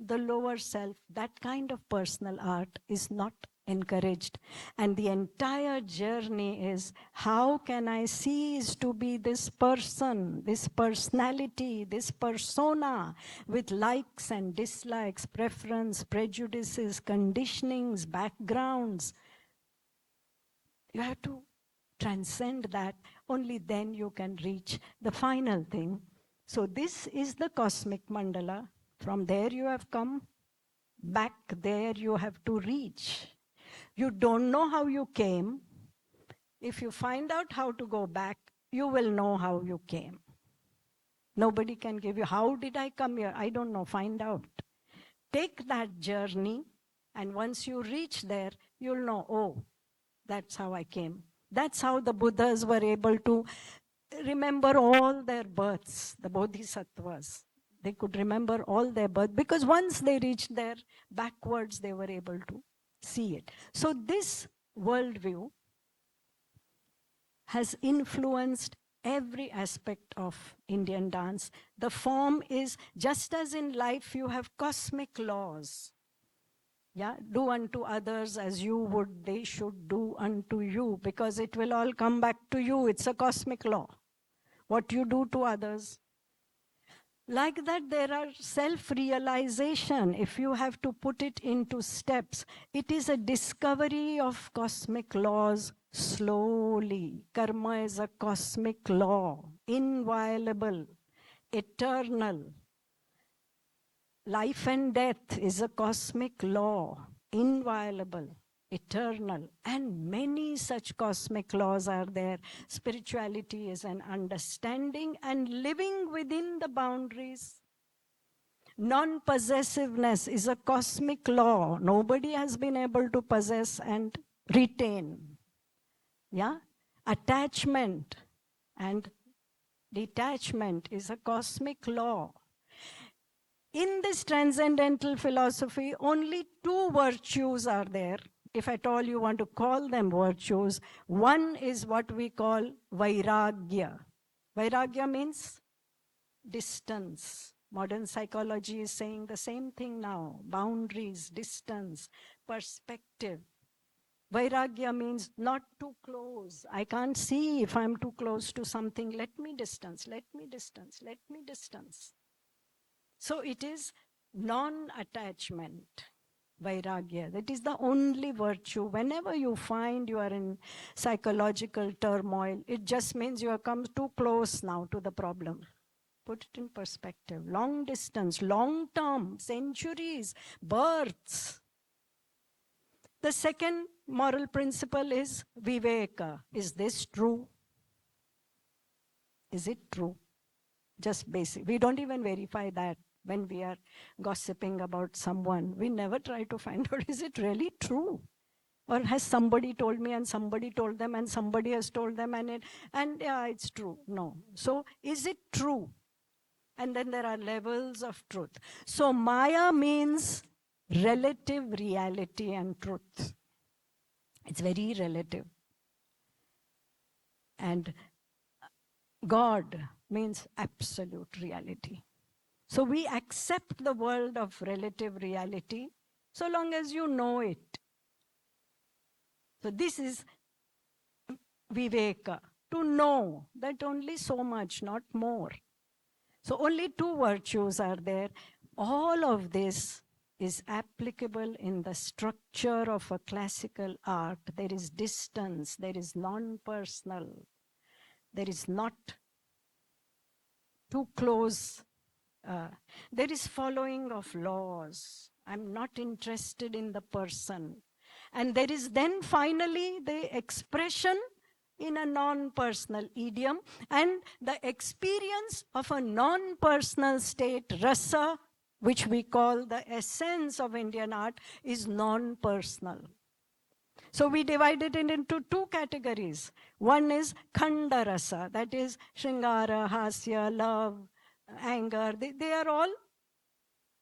The lower self, that kind of personal art is not encouraged. And the entire journey is, how can I cease to be this person, this personality, this persona with likes and dislikes, preference, prejudices, conditionings, backgrounds. You have to transcend that. Only then you can reach the final thing. So this is the cosmic mandala. From there you have come. Back there you have to reach. You don't know how you came. If you find out how to go back, you will know how you came. Nobody can give you, how did I come here? I don't know, find out. Take that journey, and once you reach there, you'll know, oh, that's how I came. That's how the Buddhas were able to remember all their births, the Bodhisattvas. They could remember all their births because once they reached there, backwards they were able to see it. So this worldview has influenced every aspect of Indian dance. The form is, just as in life you have cosmic laws. Yeah, do unto others as you would, they should do unto you, because it will all come back to you. It's a cosmic law. What you do to others. Like that, there are self-realization. If you have to put it into steps, it is a discovery of cosmic laws slowly. Karma is a cosmic law, inviolable, eternal. Life and death is a cosmic law, inviolable, eternal, and many such cosmic laws are there. Spirituality is an understanding and living within the boundaries. Non-possessiveness is a cosmic law. Nobody has been able to possess and retain. Yeah? Attachment and detachment is a cosmic law. In this transcendental philosophy, only two virtues are there. If at all you want to call them virtues, one is what we call vairagya. Vairagya means distance. Modern psychology is saying the same thing now. Boundaries, distance, perspective. Vairagya means not too close. I can't see if I'm too close to something. Let me distance, let me distance, let me distance. So it is non-attachment, vairagya. That is the only virtue. Whenever you find you are in psychological turmoil, it just means you have come too close now to the problem. Put it in perspective. Long distance, long term, centuries, births. The second moral principle is viveka. Is this true? Is it true? Just basic. We don't even verify that. When we are gossiping about someone, we never try to find out, is it really true? Or has somebody told me and somebody told them and somebody has told them and yeah, it's true. No. So is it true? And then there are levels of truth. So Maya means relative reality and truth. It's very relative. And God means absolute reality. So we accept the world of relative reality so long as you know it. So this is viveka, to know that only so much, not more. So only two virtues are there. All of this is applicable in the structure of a classical art. There is distance, there is non-personal, there is not too close. There is following of laws. I'm not interested in the person. And there is then finally the expression in a non-personal idiom and the experience of a non-personal state, rasa, which we call the essence of Indian art, is non-personal. So we divided it into two categories. One is khanda rasa, that is shringara, hasya, love, anger. They are all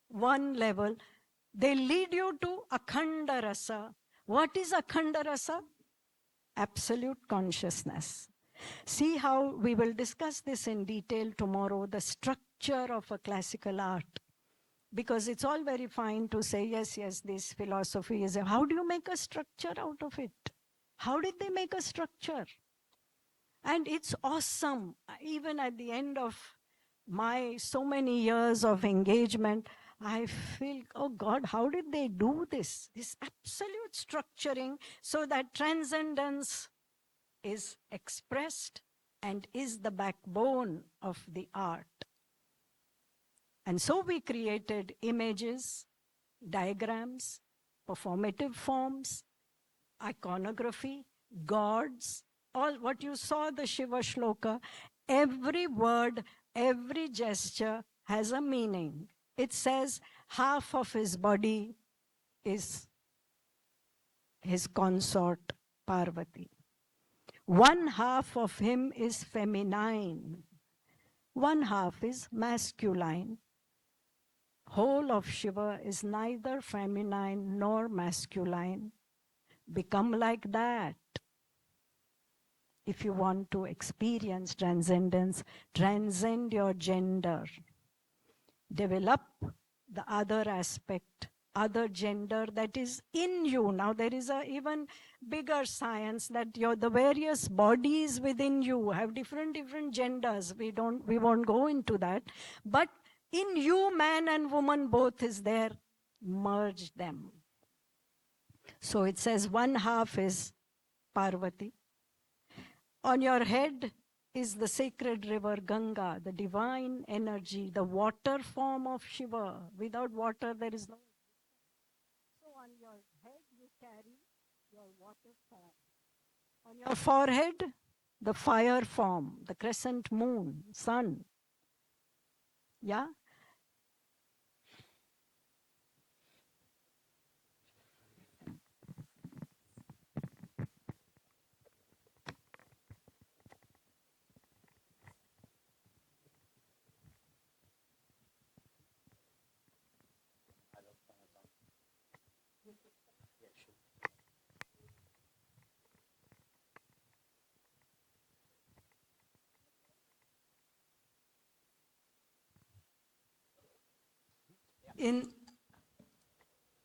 one level. They lead you to akhanda rasa. What is akhanda rasa? Absolute consciousness. See how we will discuss this in detail tomorrow, the structure of a classical art. Because it's all very fine to say, yes, yes, this philosophy is, how do you make a structure out of it? How did they make a structure? And it's awesome. Even at the end of my so many years of engagement, I feel, oh God, how did they do this? This absolute structuring so that transcendence is expressed and is the backbone of the art. And so we created images, diagrams, performative forms, iconography, gods, all what you saw the Shiva Shloka, every word, every gesture has a meaning. It says half of his body is his consort Parvati. One half of him is feminine. One half is masculine. Whole of Shiva is neither feminine nor masculine. Become like that. If you want to experience transcendence, transcend your gender. Develop the other aspect, other gender that is in you. Now there is a even bigger science that the various bodies within you have different genders. We won't go into that. But in you, man and woman both is there. Merge them. So it says one half is Parvati. On your head is the sacred river Ganga, the divine energy, the water form of Shiva. Without water, there is no. So on your head, you carry your water form. On your forehead, the fire form, the crescent moon, sun. Yeah?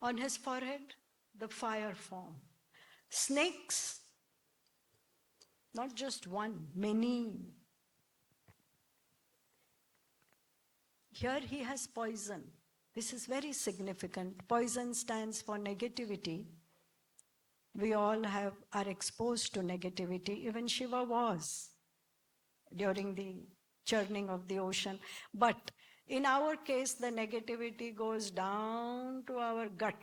On his forehead, the fire form. Snakes, not just one, many. Here he has poison. This is very significant. Poison stands for negativity. We all are exposed to negativity. Even Shiva was during the churning of the ocean. But in our case, the negativity goes down to our gut.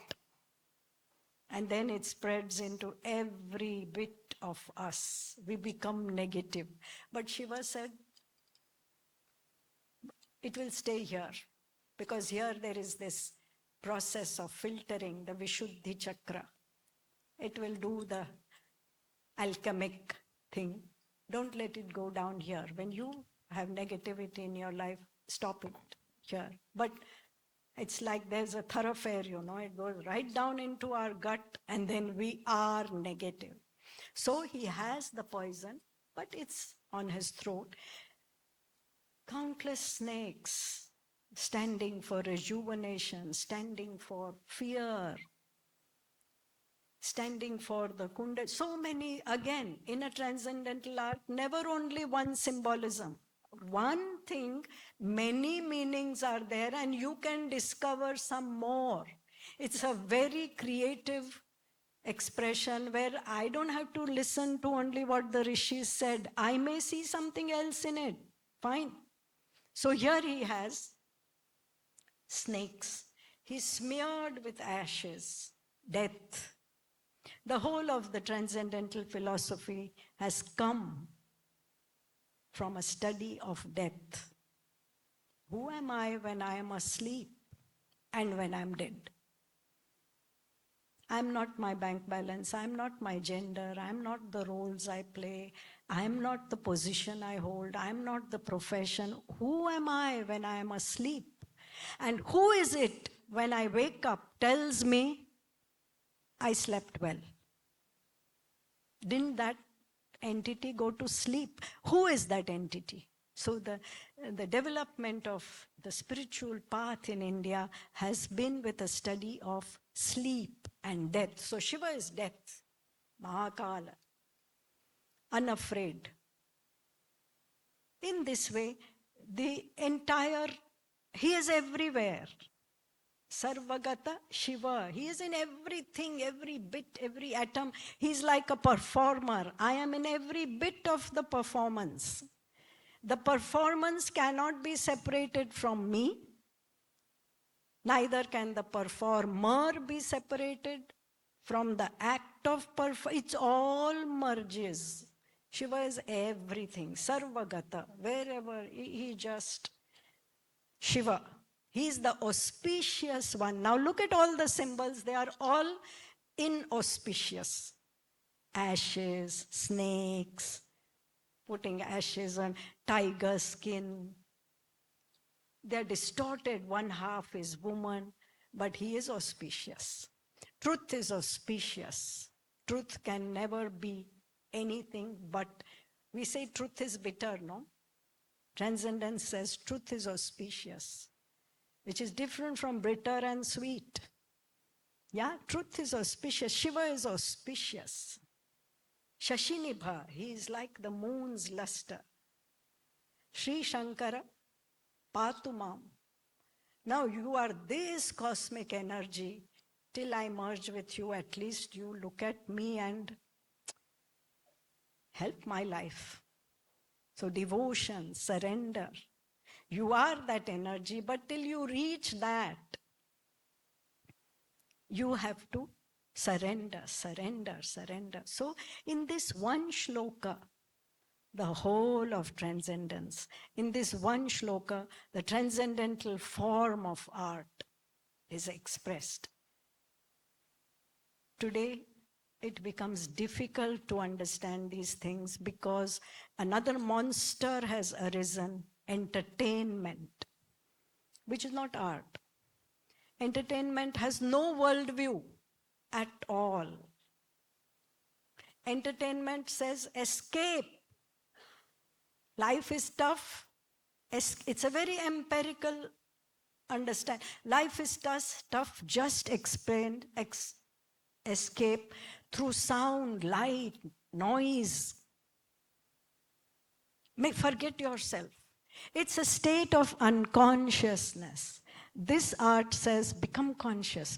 And then it spreads into every bit of us. We become negative. But Shiva said, it will stay here. Because here there is this process of filtering, the Vishuddhi Chakra. It will do the alchemic thing. Don't let it go down here. When you have negativity in your life, stop it here. But it's like there's a thoroughfare, it goes right down into our gut and then we are negative. So he has the poison, but it's on his throat. Countless snakes standing for rejuvenation, standing for fear, standing for the kunda. So many, again, in a transcendental art, never only one symbolism. one thing, many meanings are there, and you can discover some more. It's a very creative expression where I don't have to listen to only what the rishis said. I may see something else in it. Fine. So here he has snakes. He's smeared with ashes, death. The whole of the transcendental philosophy has come from a study of death. Who am I when I am asleep and when I'm dead? I'm not my bank balance, I'm not my gender, I'm not the roles I play, I'm not the position I hold, I'm not the profession. Who am I when I am asleep? And who is it when I wake up tells me I slept well? Didn't that entity go to sleep? Who is that entity? So the development of the spiritual path in India has been with a study of sleep and death. So Shiva is death, Mahakala, unafraid. In this way, he is everywhere. Sarvagata Shiva. He is in everything, every bit, every atom. He's like a performer. I am in every bit of the performance. The performance cannot be separated from me. Neither can the performer be separated from the act of It's all merges. Shiva is everything. Sarvagata. Wherever he just... Shiva. He is the auspicious one. Now look at all the symbols. They are all inauspicious. Ashes, snakes, putting ashes on tiger skin. They're distorted. One half is woman, but he is auspicious. Truth is auspicious. Truth can never be anything but... We say truth is bitter, no? Transcendence says truth is auspicious, which is different from bitter and sweet. Yeah, truth is auspicious. Shiva is auspicious. Shashinibha, he is like the moon's luster. Sri Shankara, Patumam. Now you are this cosmic energy. Till I merge with you, at least you look at me and help my life. So devotion, surrender. You are that energy, but till you reach that, you have to surrender, surrender, surrender. So in this one shloka, the whole of transcendence, in this one shloka, the transcendental form of art is expressed. Today, it becomes difficult to understand these things because another monster has arisen, entertainment, which is not art. Entertainment has no worldview at all. Entertainment says escape. Life is tough. It's a very empirical understand. Life is tough, just explained, escape through sound, light, noise. Forget yourself. It's a state of unconsciousness. This art says, become conscious,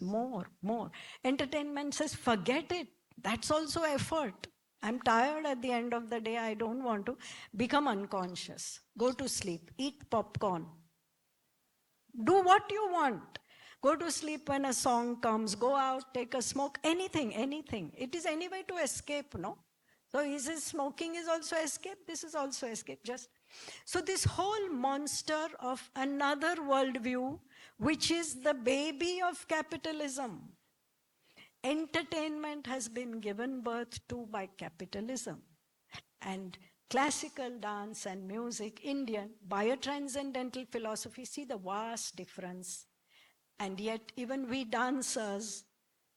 more. Entertainment says, forget it. That's also effort. I'm tired at the end of the day. I don't want to. Become unconscious. Go to sleep. Eat popcorn. Do what you want. Go to sleep when a song comes. Go out, take a smoke. Anything. It is any way to escape, no? So he says smoking is also escape. This is also escape. So this whole monster of another worldview, which is the baby of capitalism. Entertainment has been given birth to by capitalism. And classical dance and music, Indian, by a transcendental philosophy, see the vast difference. And yet even we dancers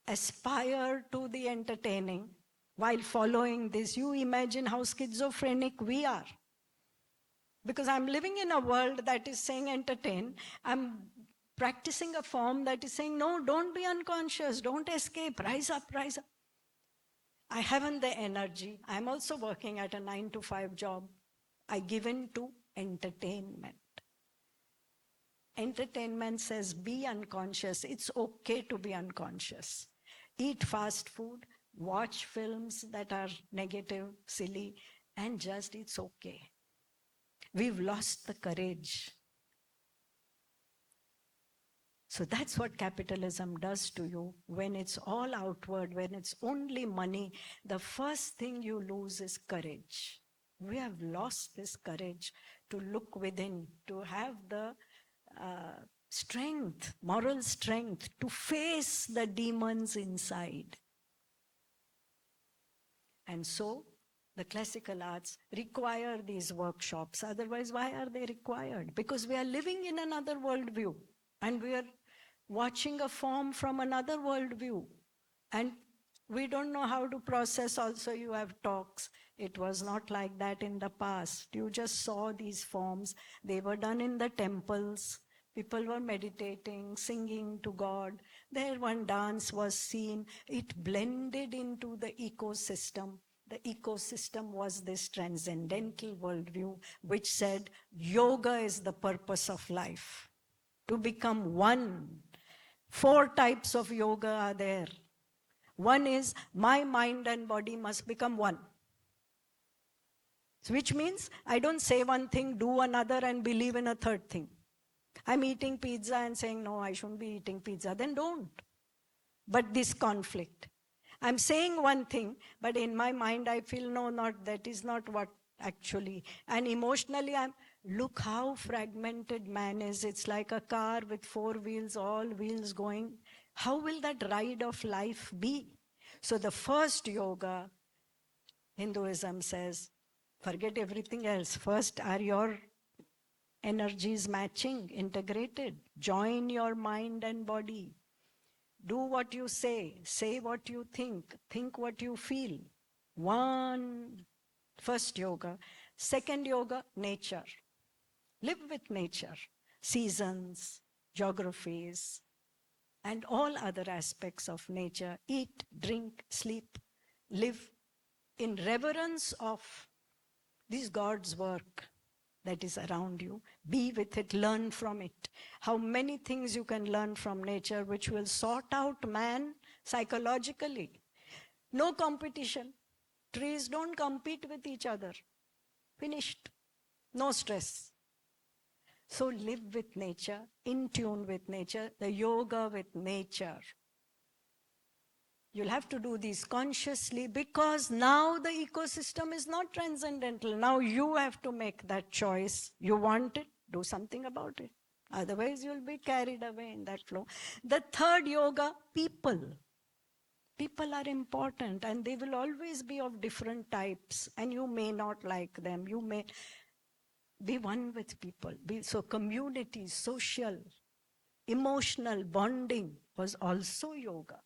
aspire to the entertaining while following this. You imagine how schizophrenic we are. Because I'm living in a world that is saying entertain. I'm practicing a form that is saying, no, don't be unconscious, don't escape, rise up. I haven't the energy. I'm also working at a 9-to-5 job. I give in to entertainment. Entertainment says be unconscious. It's okay to be unconscious. Eat fast food, watch films that are negative, silly, and just it's okay. We've lost the courage. So that's what capitalism does to you. When it's all outward, when it's only money, the first thing you lose is courage. We have lost this courage to look within, to have the strength, moral strength, to face the demons inside. And so the classical arts require these workshops. Otherwise, why are they required? Because we are living in another worldview and we are watching a form from another worldview. And we don't know how to process. Also, you have talks. It was not like that in the past. You just saw these forms. They were done in the temples. People were meditating, singing to God. There one dance was seen. It blended into the ecosystem. The ecosystem was this transcendental worldview, which said yoga is the purpose of life. To become one. 4 types of yoga are there. One is my mind and body must become one. Which means I don't say one thing, do another, and believe in a third thing. I'm eating pizza and saying, no, I shouldn't be eating pizza. Then don't. But this conflict. I'm saying one thing, but in my mind I feel, no, that is not what actually. And emotionally, look how fragmented man is. It's like a car with 4 wheels, all wheels going. How will that ride of life be? So the first yoga, Hinduism says, forget everything else. First, are your energies matching, integrated? Join your mind and body. Do what you say what you think what you feel. First yoga. Second yoga, nature. Live with nature, seasons, geographies, and all other aspects of nature. Eat, drink, sleep, live in reverence of this God's work that is around you. Be with it, learn from it. How many things you can learn from nature which will sort out man psychologically. No competition. Trees don't compete with each other. Finished. No stress. So live with nature, in tune with nature, the yoga with nature. You'll have to do these consciously because now the ecosystem is not transcendental. Now you have to make that choice. You want it, do something about it. Otherwise, you'll be carried away in that flow. The third yoga, people. People are important and they will always be of different types and you may not like them. You may be one with people. So community, social, emotional bonding was also yoga.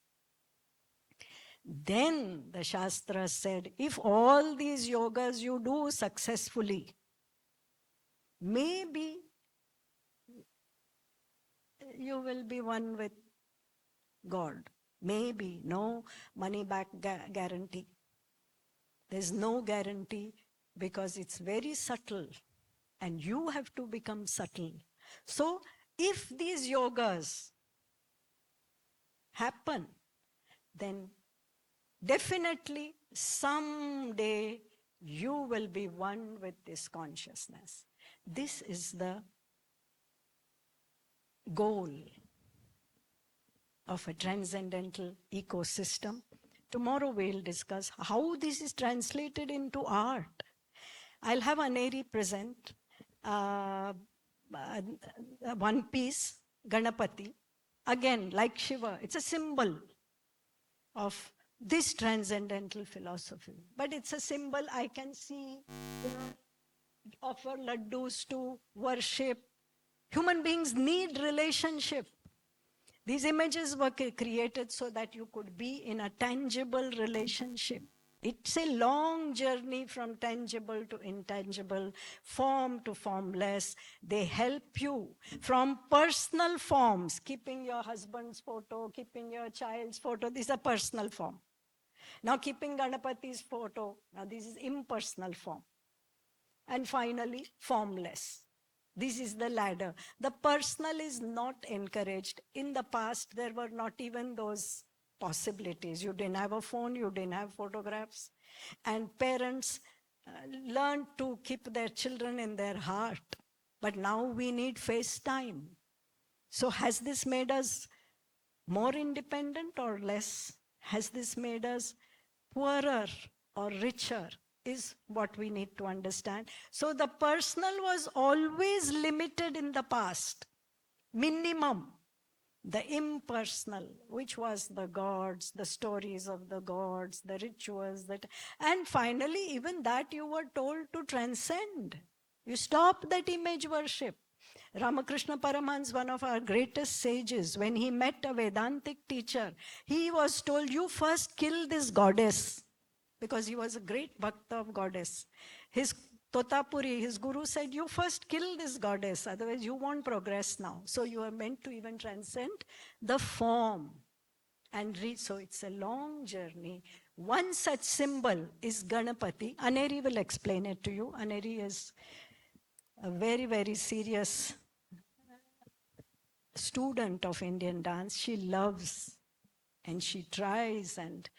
Then the Shastra said, if all these yogas you do successfully, maybe you will be one with God. Maybe, no money back guarantee. There's no guarantee because it's very subtle and you have to become subtle. So if these yogas happen, then definitely someday you will be one with this consciousness. This is the goal of a transcendental ecosystem. Tomorrow we'll discuss how this is translated into art. I'll have Aneri present one piece, Ganapati. Again, like Shiva, it's a symbol of this transcendental philosophy. But it's a symbol I can see, offer laddus to worship. Human beings need relationship. These images were created so that you could be in a tangible relationship. It's a long journey from tangible to intangible, form to formless. They help you from personal forms, keeping your husband's photo, keeping your child's photo. This is a personal form. Now keeping Ganapati's photo, now this is impersonal form. and finally, formless. This is the ladder. The personal is not encouraged. In the past, there were not even those possibilities. You didn't have a phone, you didn't have photographs. And parents learned to keep their children in their heart. But now we need FaceTime. So has this made us more independent or less? Has this made us poorer or richer? Is what we need to understand. So the personal was always limited in the past, minimum. The impersonal, which was the gods, the stories of the gods, the rituals, and finally, even that you were told to transcend. You stop that image worship. Ramakrishna Paramhans, one of our greatest sages, when he met a Vedantic teacher, he was told, you first kill this goddess, because he was a great bhakta of goddess. His Totapuri, his guru said, you first kill this goddess, otherwise you won't progress now. So you are meant to even transcend the form and reach. So it's a long journey. One such symbol is Ganapati. Aneri will explain it to you. Aneri is a very, very serious student of Indian dance. She loves and she tries and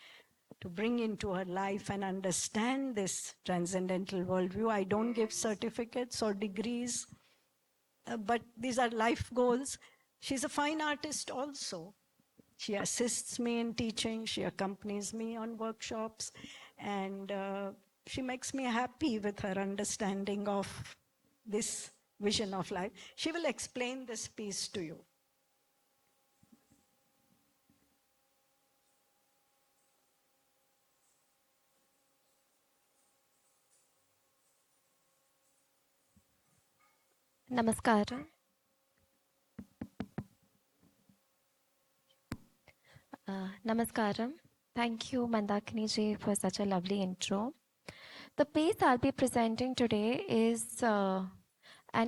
to bring into her life and understand this transcendental worldview. I don't give certificates or degrees, but these are life goals. She's a fine artist also. She assists me in teaching, she accompanies me on workshops, and she makes me happy with her understanding of this vision of life. She will explain this piece to you. Namaskaram. Namaskaram. Thank you, Mandakini ji, for such a lovely intro. The piece I'll be presenting today is an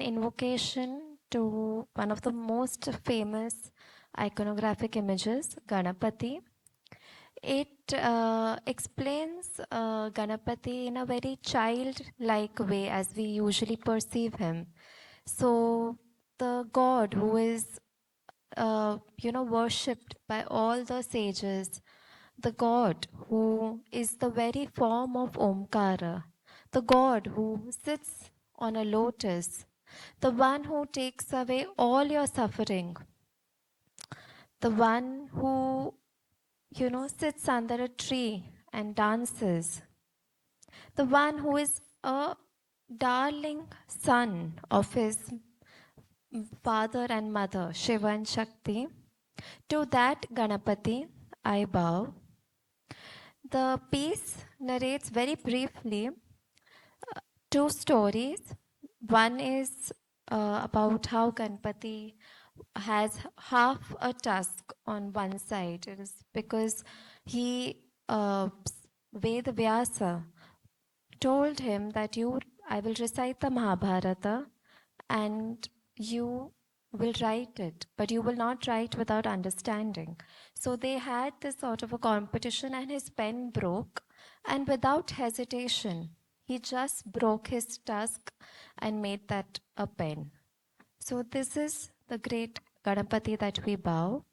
invocation to one of the most famous iconographic images, Ganapati. It explains Ganapati in a very childlike way as we usually perceive him. So the God who is, worshipped by all the sages, the God who is the very form of Omkara, the God who sits on a lotus, the one who takes away all your suffering, the one who, sits under a tree and dances, the one who is a darling son of his father and mother, Shiva and Shakti. To that Ganapati, I bow. The piece narrates very briefly two stories. One is about how Ganapati has half a tusk on one side. It is because he, Ved Vyasa, told him that I will recite the Mahabharata and you will write it, but you will not write without understanding. So they had this sort of a competition and his pen broke, and without hesitation, he just broke his tusk and made that a pen. So this is the great Ganapati that we bow.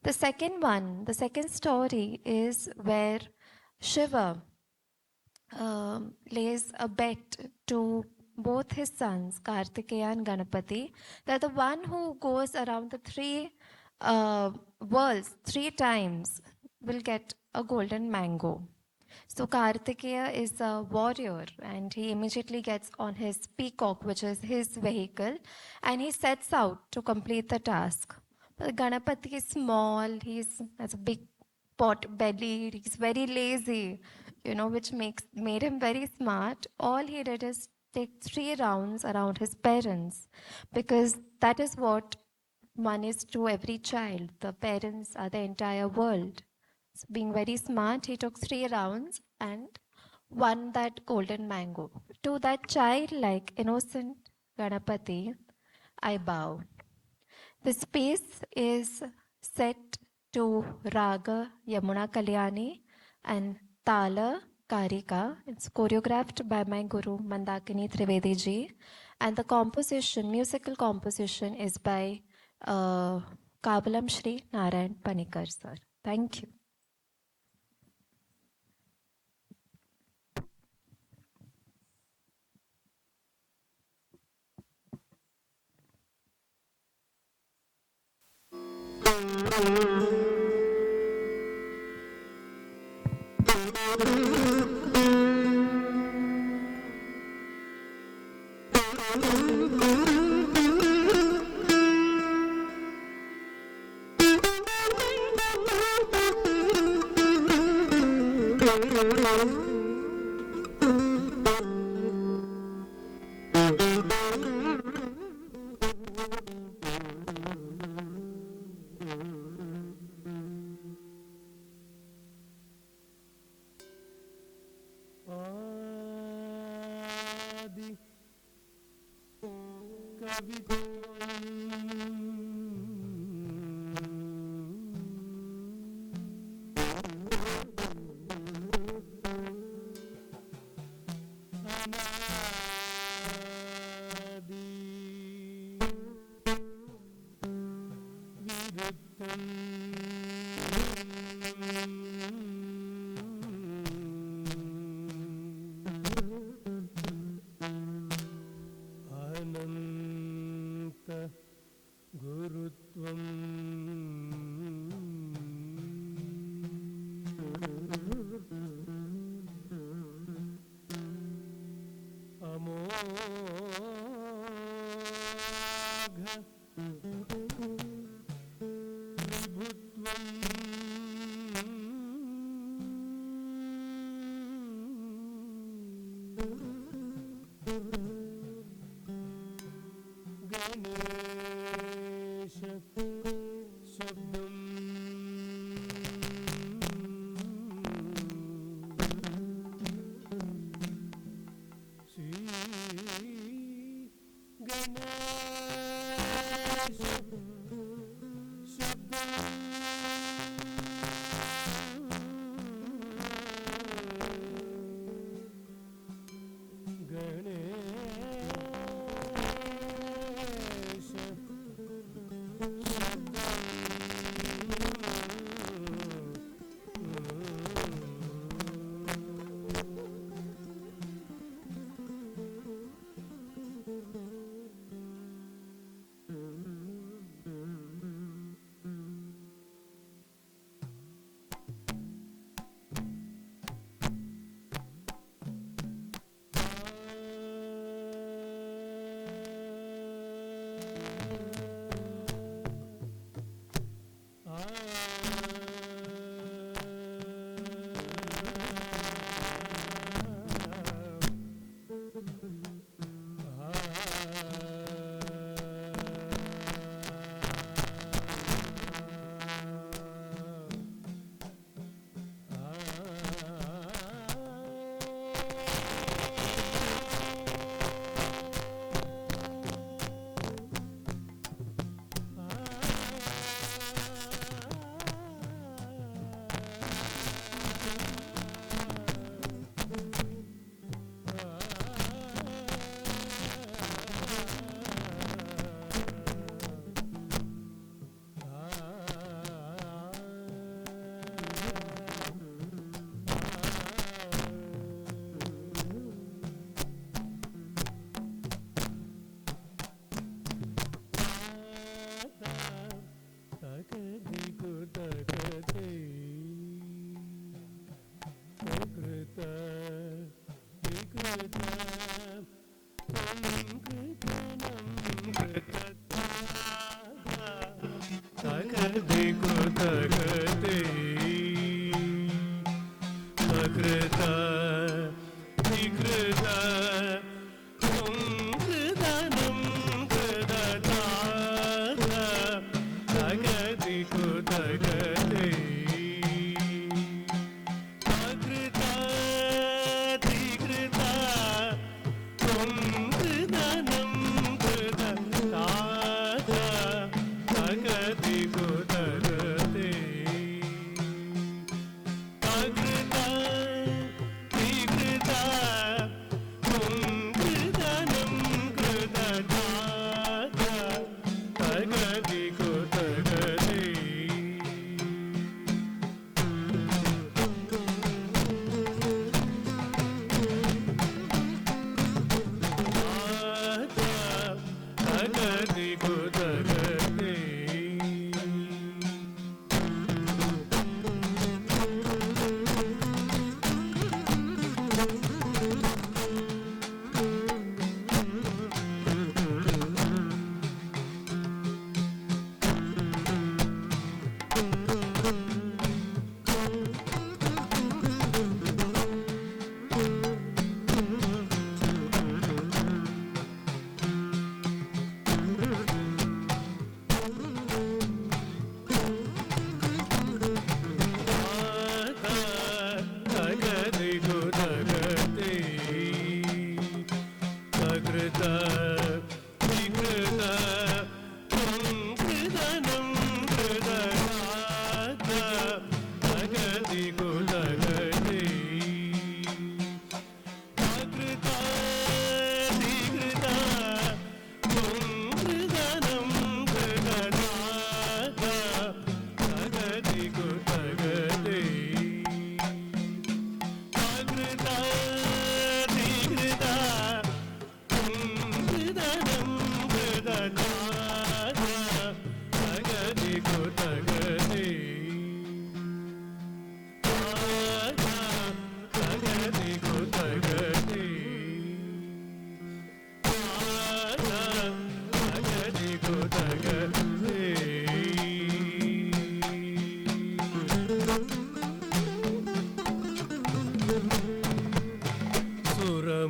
The second story is where Shiva lays a bet to both his sons, Kartikeya and Ganapati, that the one who goes around the three worlds 3 times will get a golden mango. So Kartikeya is a warrior and he immediately gets on his peacock, which is his vehicle, and he sets out to complete the task. But Ganapati is small, has a big pot belly, he's very lazy, which made him very smart. All he did is take 3 rounds around his parents, because that is what one is to every child. The parents are the entire world. So being very smart, he took 3 rounds and won that golden mango. To that childlike, innocent Ganapati, I bow. This piece is set to Raga Yamuna Kalyani and Tala Karika. It's choreographed by my guru Mandakini Trivedi ji, and the composition, musical composition, is by Kavalam Shri Narayan Panikar sir. Thank you. आदि अनंत गुरुत्वम् अमोघ गणेश शब्दम् श्री गणेश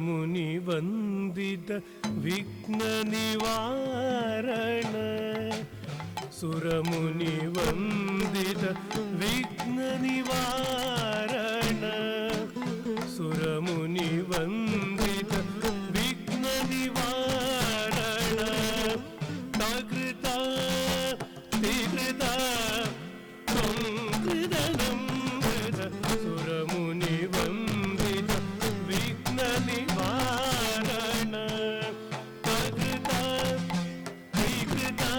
सुरमुनिवन्दित विघ्ननिवारण सुरमुनिवन्दित विघ्ननिवारण सुरमुनिवन्दित विघ्ननिवारण ताकृता तीकृता त्वं कृदनं सुरमुनिवन्दित विघ्ननिवारण ताकृता तीकृता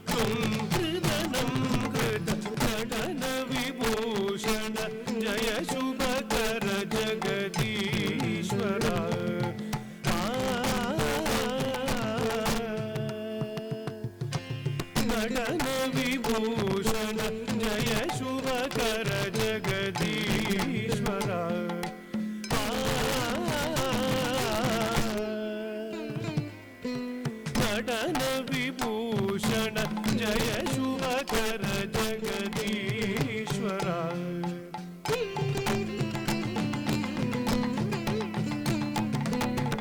त्वं कृदनं कृत नटन विभूषण जय शुभकर जगदीश्वरा नटन विभूषण जय शुभकर जगदीश्वरा नटन विभूषण जय शुभकर जगदीश्वरा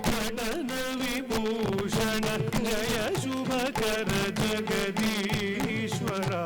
नटन विभूषण जय शुभकर जगदीश्वरा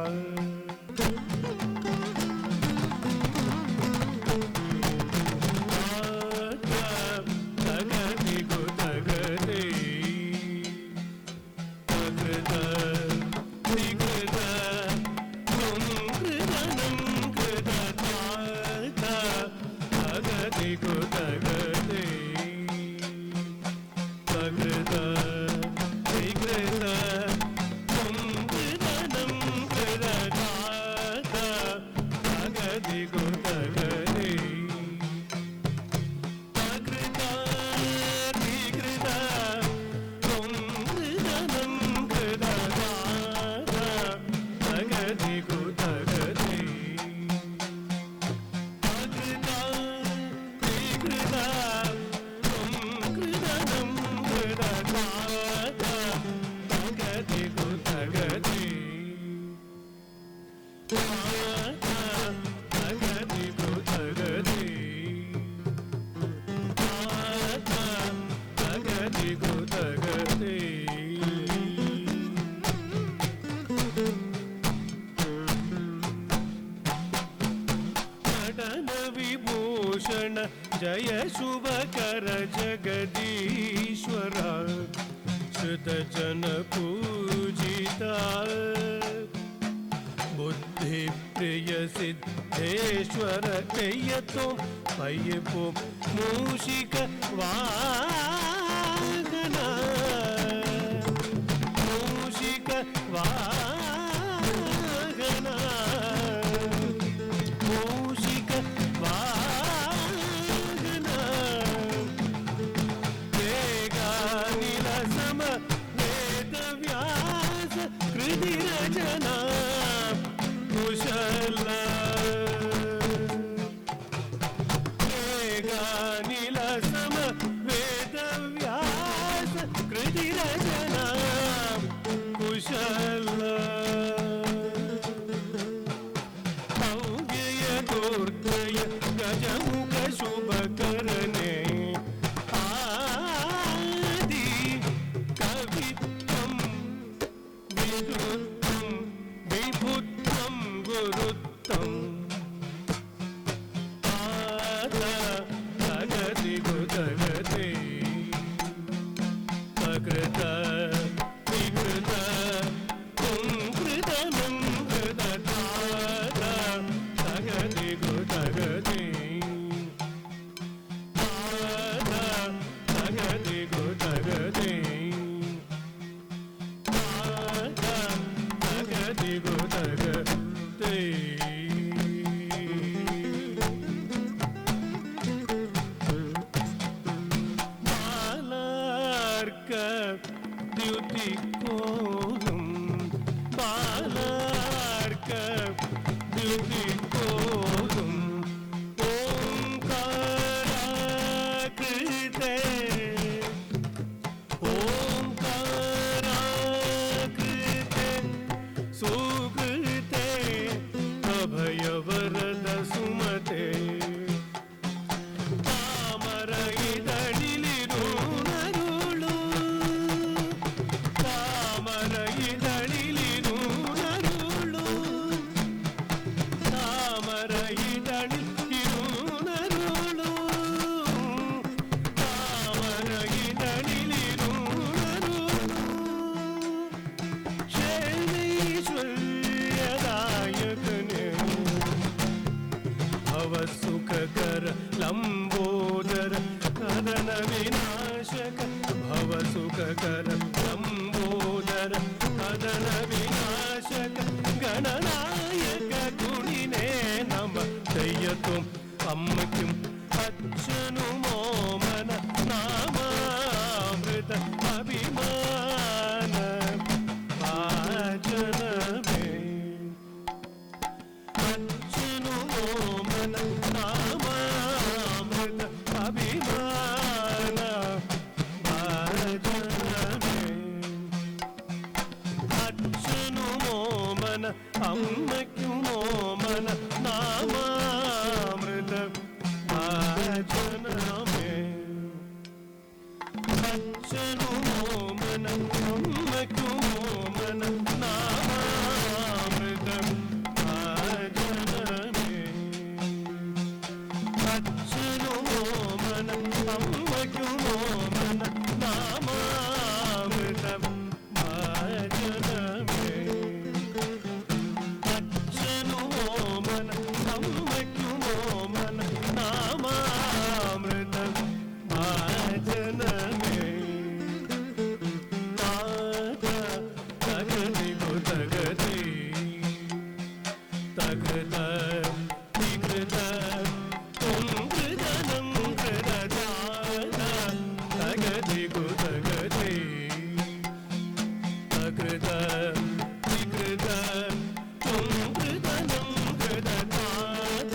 विभूषण जय शुभकर जगदीश्वरा श्रुतजन पूजिता बुद्धि प्रिय सिद्धेश्वर कयतो पय्यपो मूषिक वाहना मूषिक वाहना मूषिक वाहना वेगानिलसम वेदव्यास कृतिरचना कुशल वेगानिलसम वेदव्यास कृतिरचना कुशल गजमुख शुभकरणे आदि कवित्वं विद्युत्वं विभुत्वं गुरुत्वं तगति गुतगति अकृत विकृत कृतनं कृतता तगति गुतगति द्युतिकोणं बालार्क द्युतिकोणं ओंकाराकृते ओंकाराकृते सुकृते अभयवरद सुमते तामर इदळि विनाशक भवसुखकर लम्बोदर कदन विनाशक गणनायक गुणिने नमः दय्यतुम् अम्मकिम् अच्चनु मोमन नामामृत अभिमान भाजनमे अच्चनु मोमन नामामृत अभिमान भाजनमे अच्चनु मोमन अम्मक्यु मोमन नामामृत भाजनमे अच्चनु मोमन अम्मक्यु मोमन नामामृत भाजनमे अच्चनु मोमन अम्मक्यु मोमन नामामृत भाजनमे अच्चनु मोमन अम्मक्यु मोमन नामामृत भाजनमे ताग तगदि गो तगदि तगद तिगद तुम कृदनं कृदजात तगदि गो तगदि तगद तिगद तुम कृदनं कृदजात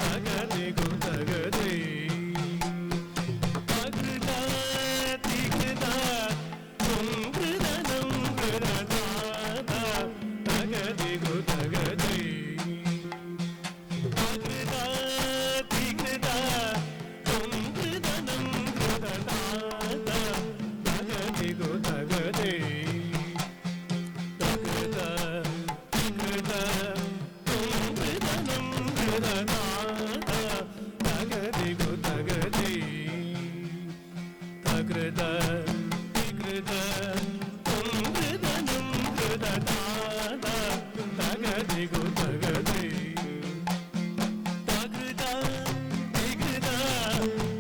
तगदि गो तगदि तगद तिगद तुम कृदनं कृदजात तगदि गो तगदि तगद तिगद तुम कृदनं कृदजात तगदि गो तगदि तगद तिगद तुम कृदनं कृदजात तगदि गो तगदि तगद तिगद तुम कृदनं कृदजात तगदि गो तगदि तगद तिगद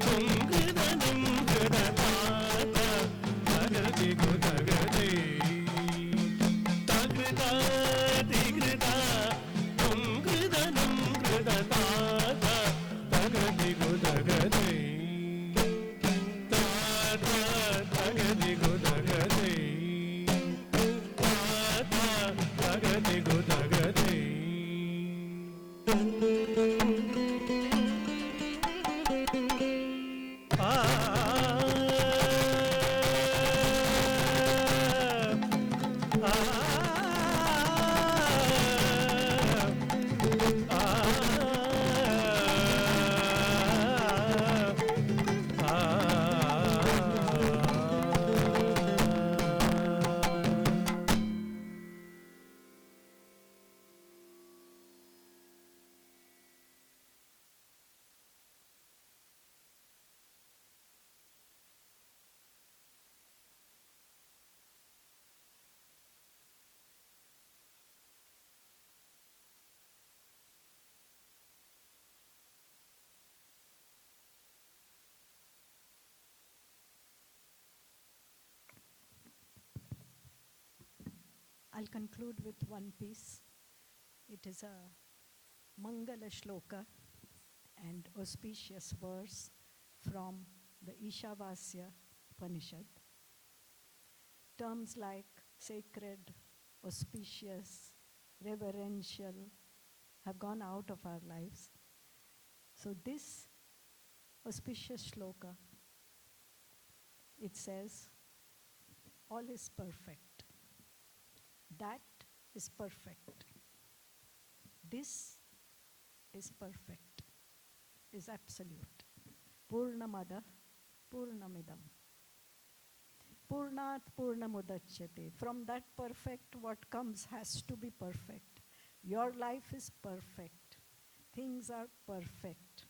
तुम कृदनं कृदजात तगदि गो तगदि तगद तिगद तुम कृदनं कृदजात तगदि गो तगदि तगदि गो तगदि तगदि गो तगदि I'll conclude with one piece. It is a Mangala Shloka and auspicious verse from the Ishavasya Upanishad. Terms like sacred, auspicious, reverential have gone out of our lives. So this auspicious shloka, it says, all is perfect. That is perfect. This is perfect, is absolute. Purnamada, Purnamidam. Purnat Purnamudachyate. From that perfect, what comes has to be perfect. Your life is perfect. Things are perfect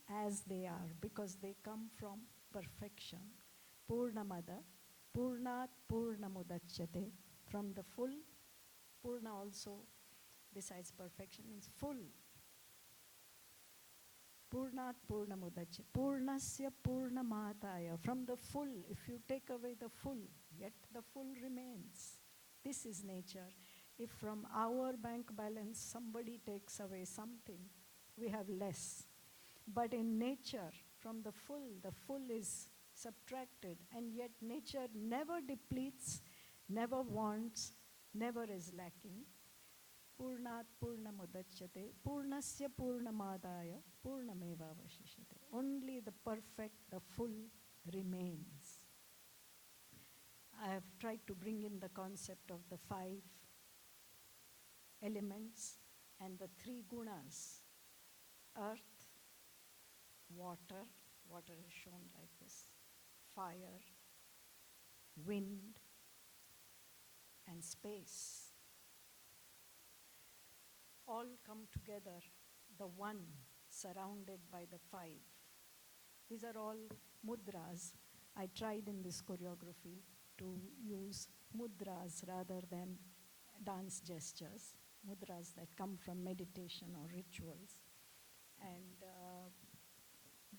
as they are because they come from perfection. Purnamada, Purnat Purnamudachyate. From the full, Purna also, besides perfection, means full. Purnat Purnamudachyate. Purnasya Purnamadaya. From the full, if you take away the full, yet the full remains. This is nature. If from our bank balance somebody takes away something, we have less. But in nature, from the full is subtracted, and yet nature never depletes, never wants, never is lacking. Purnat Purnamudachyate, Purnasya Purnamadaya, Purnameva Vashishyate. Only the perfect, the full remains. I have tried to bring in the concept of the 5 elements and the 3 gunas: earth, water is shown like this, fire, wind, and space. All come together, the one surrounded by the 5. These are all mudras. I tried in this choreography to use mudras rather than dance gestures, mudras that come from meditation or rituals. And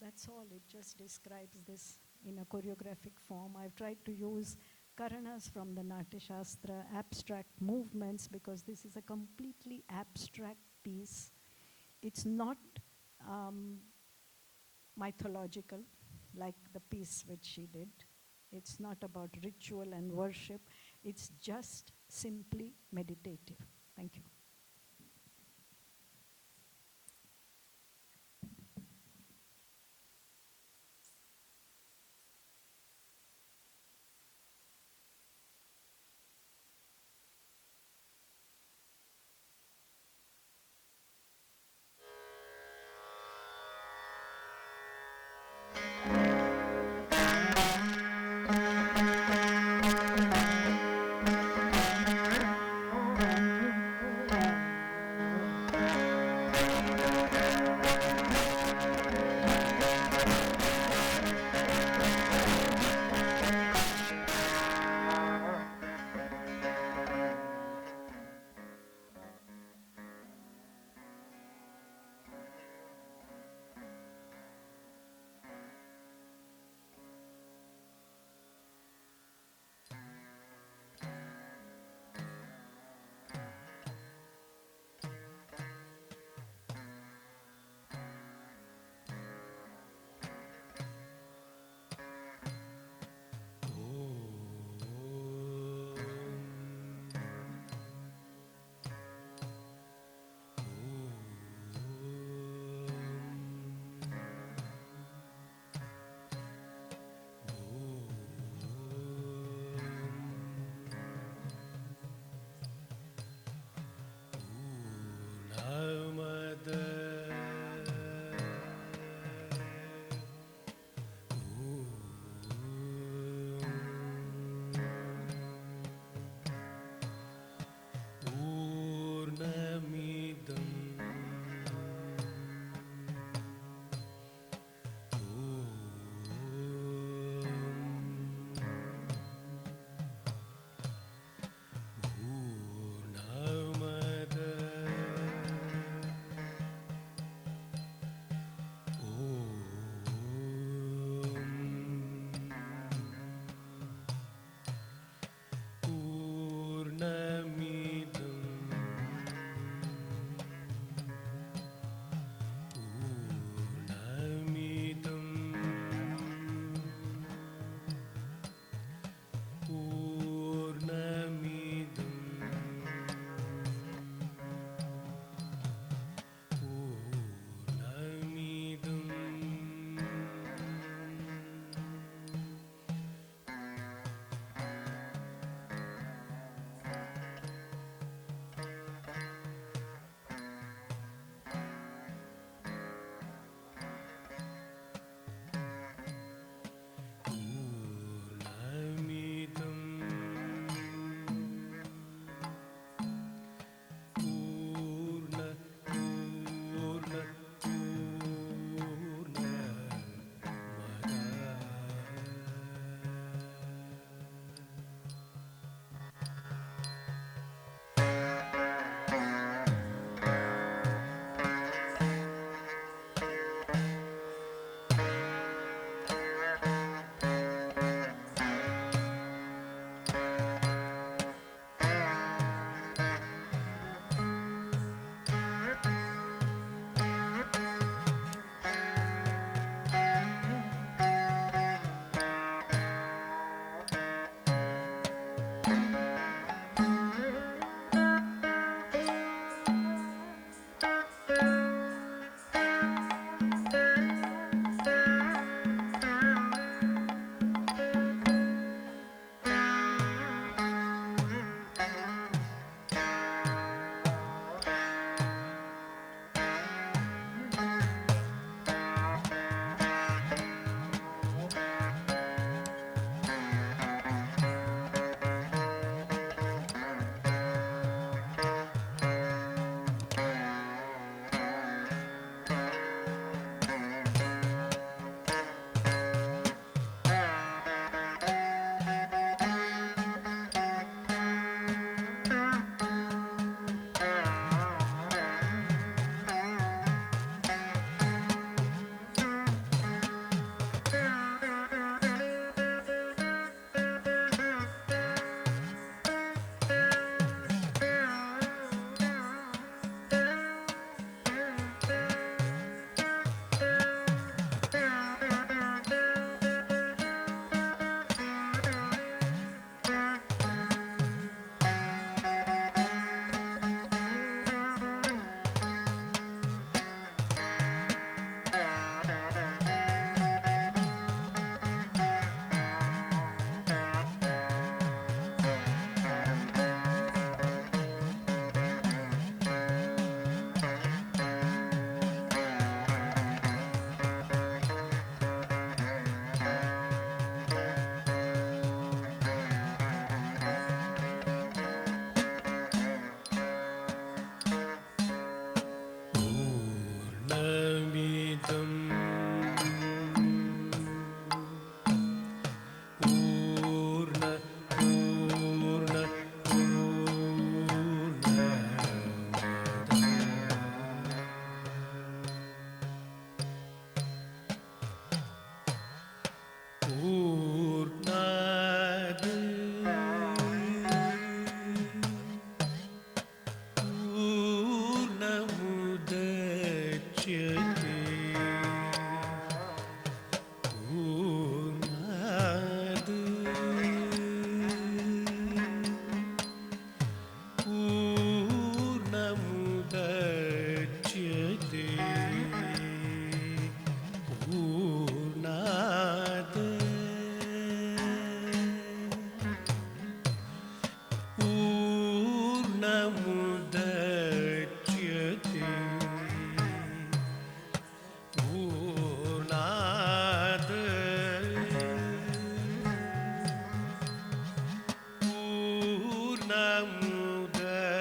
that's all. It just describes this in a choreographic form. I've tried to use karanas from the Natya Shastra, abstract movements, because this is a completely abstract piece. It's not mythological like the piece which she did. It's not about ritual and worship. It's just simply meditative. Thank you.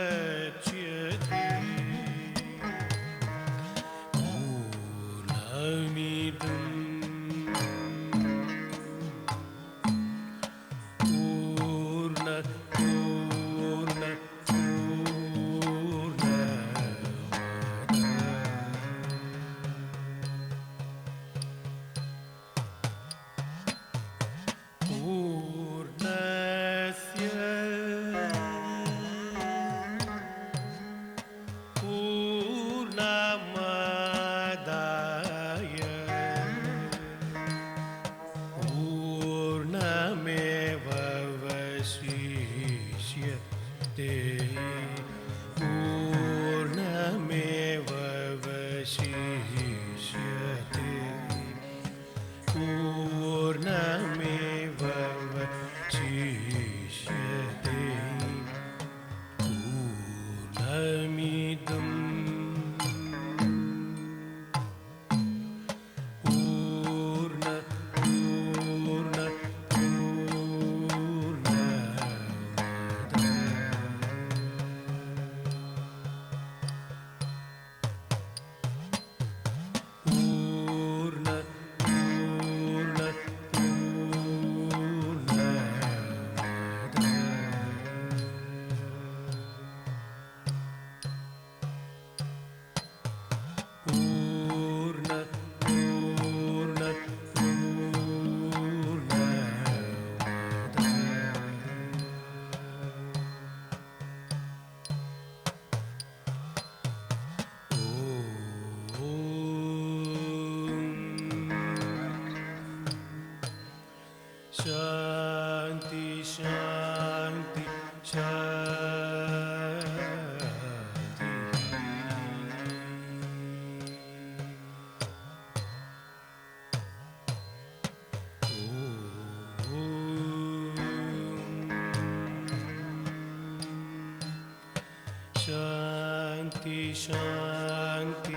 पूर्णमुदच्यते पूर्णमिदं पूर्णः पूर्णः पूर्णस्य पूर्णमादाय पूर्णमेवशिष्यते पूर्णमेवशिष्यते पूर्णमेवशिष्यते पूर्णमिदं पूर्ण पूर्ण पूर्ण पूर्ण पूर्ण पूर्ण शांति शांति शांति शांति शांति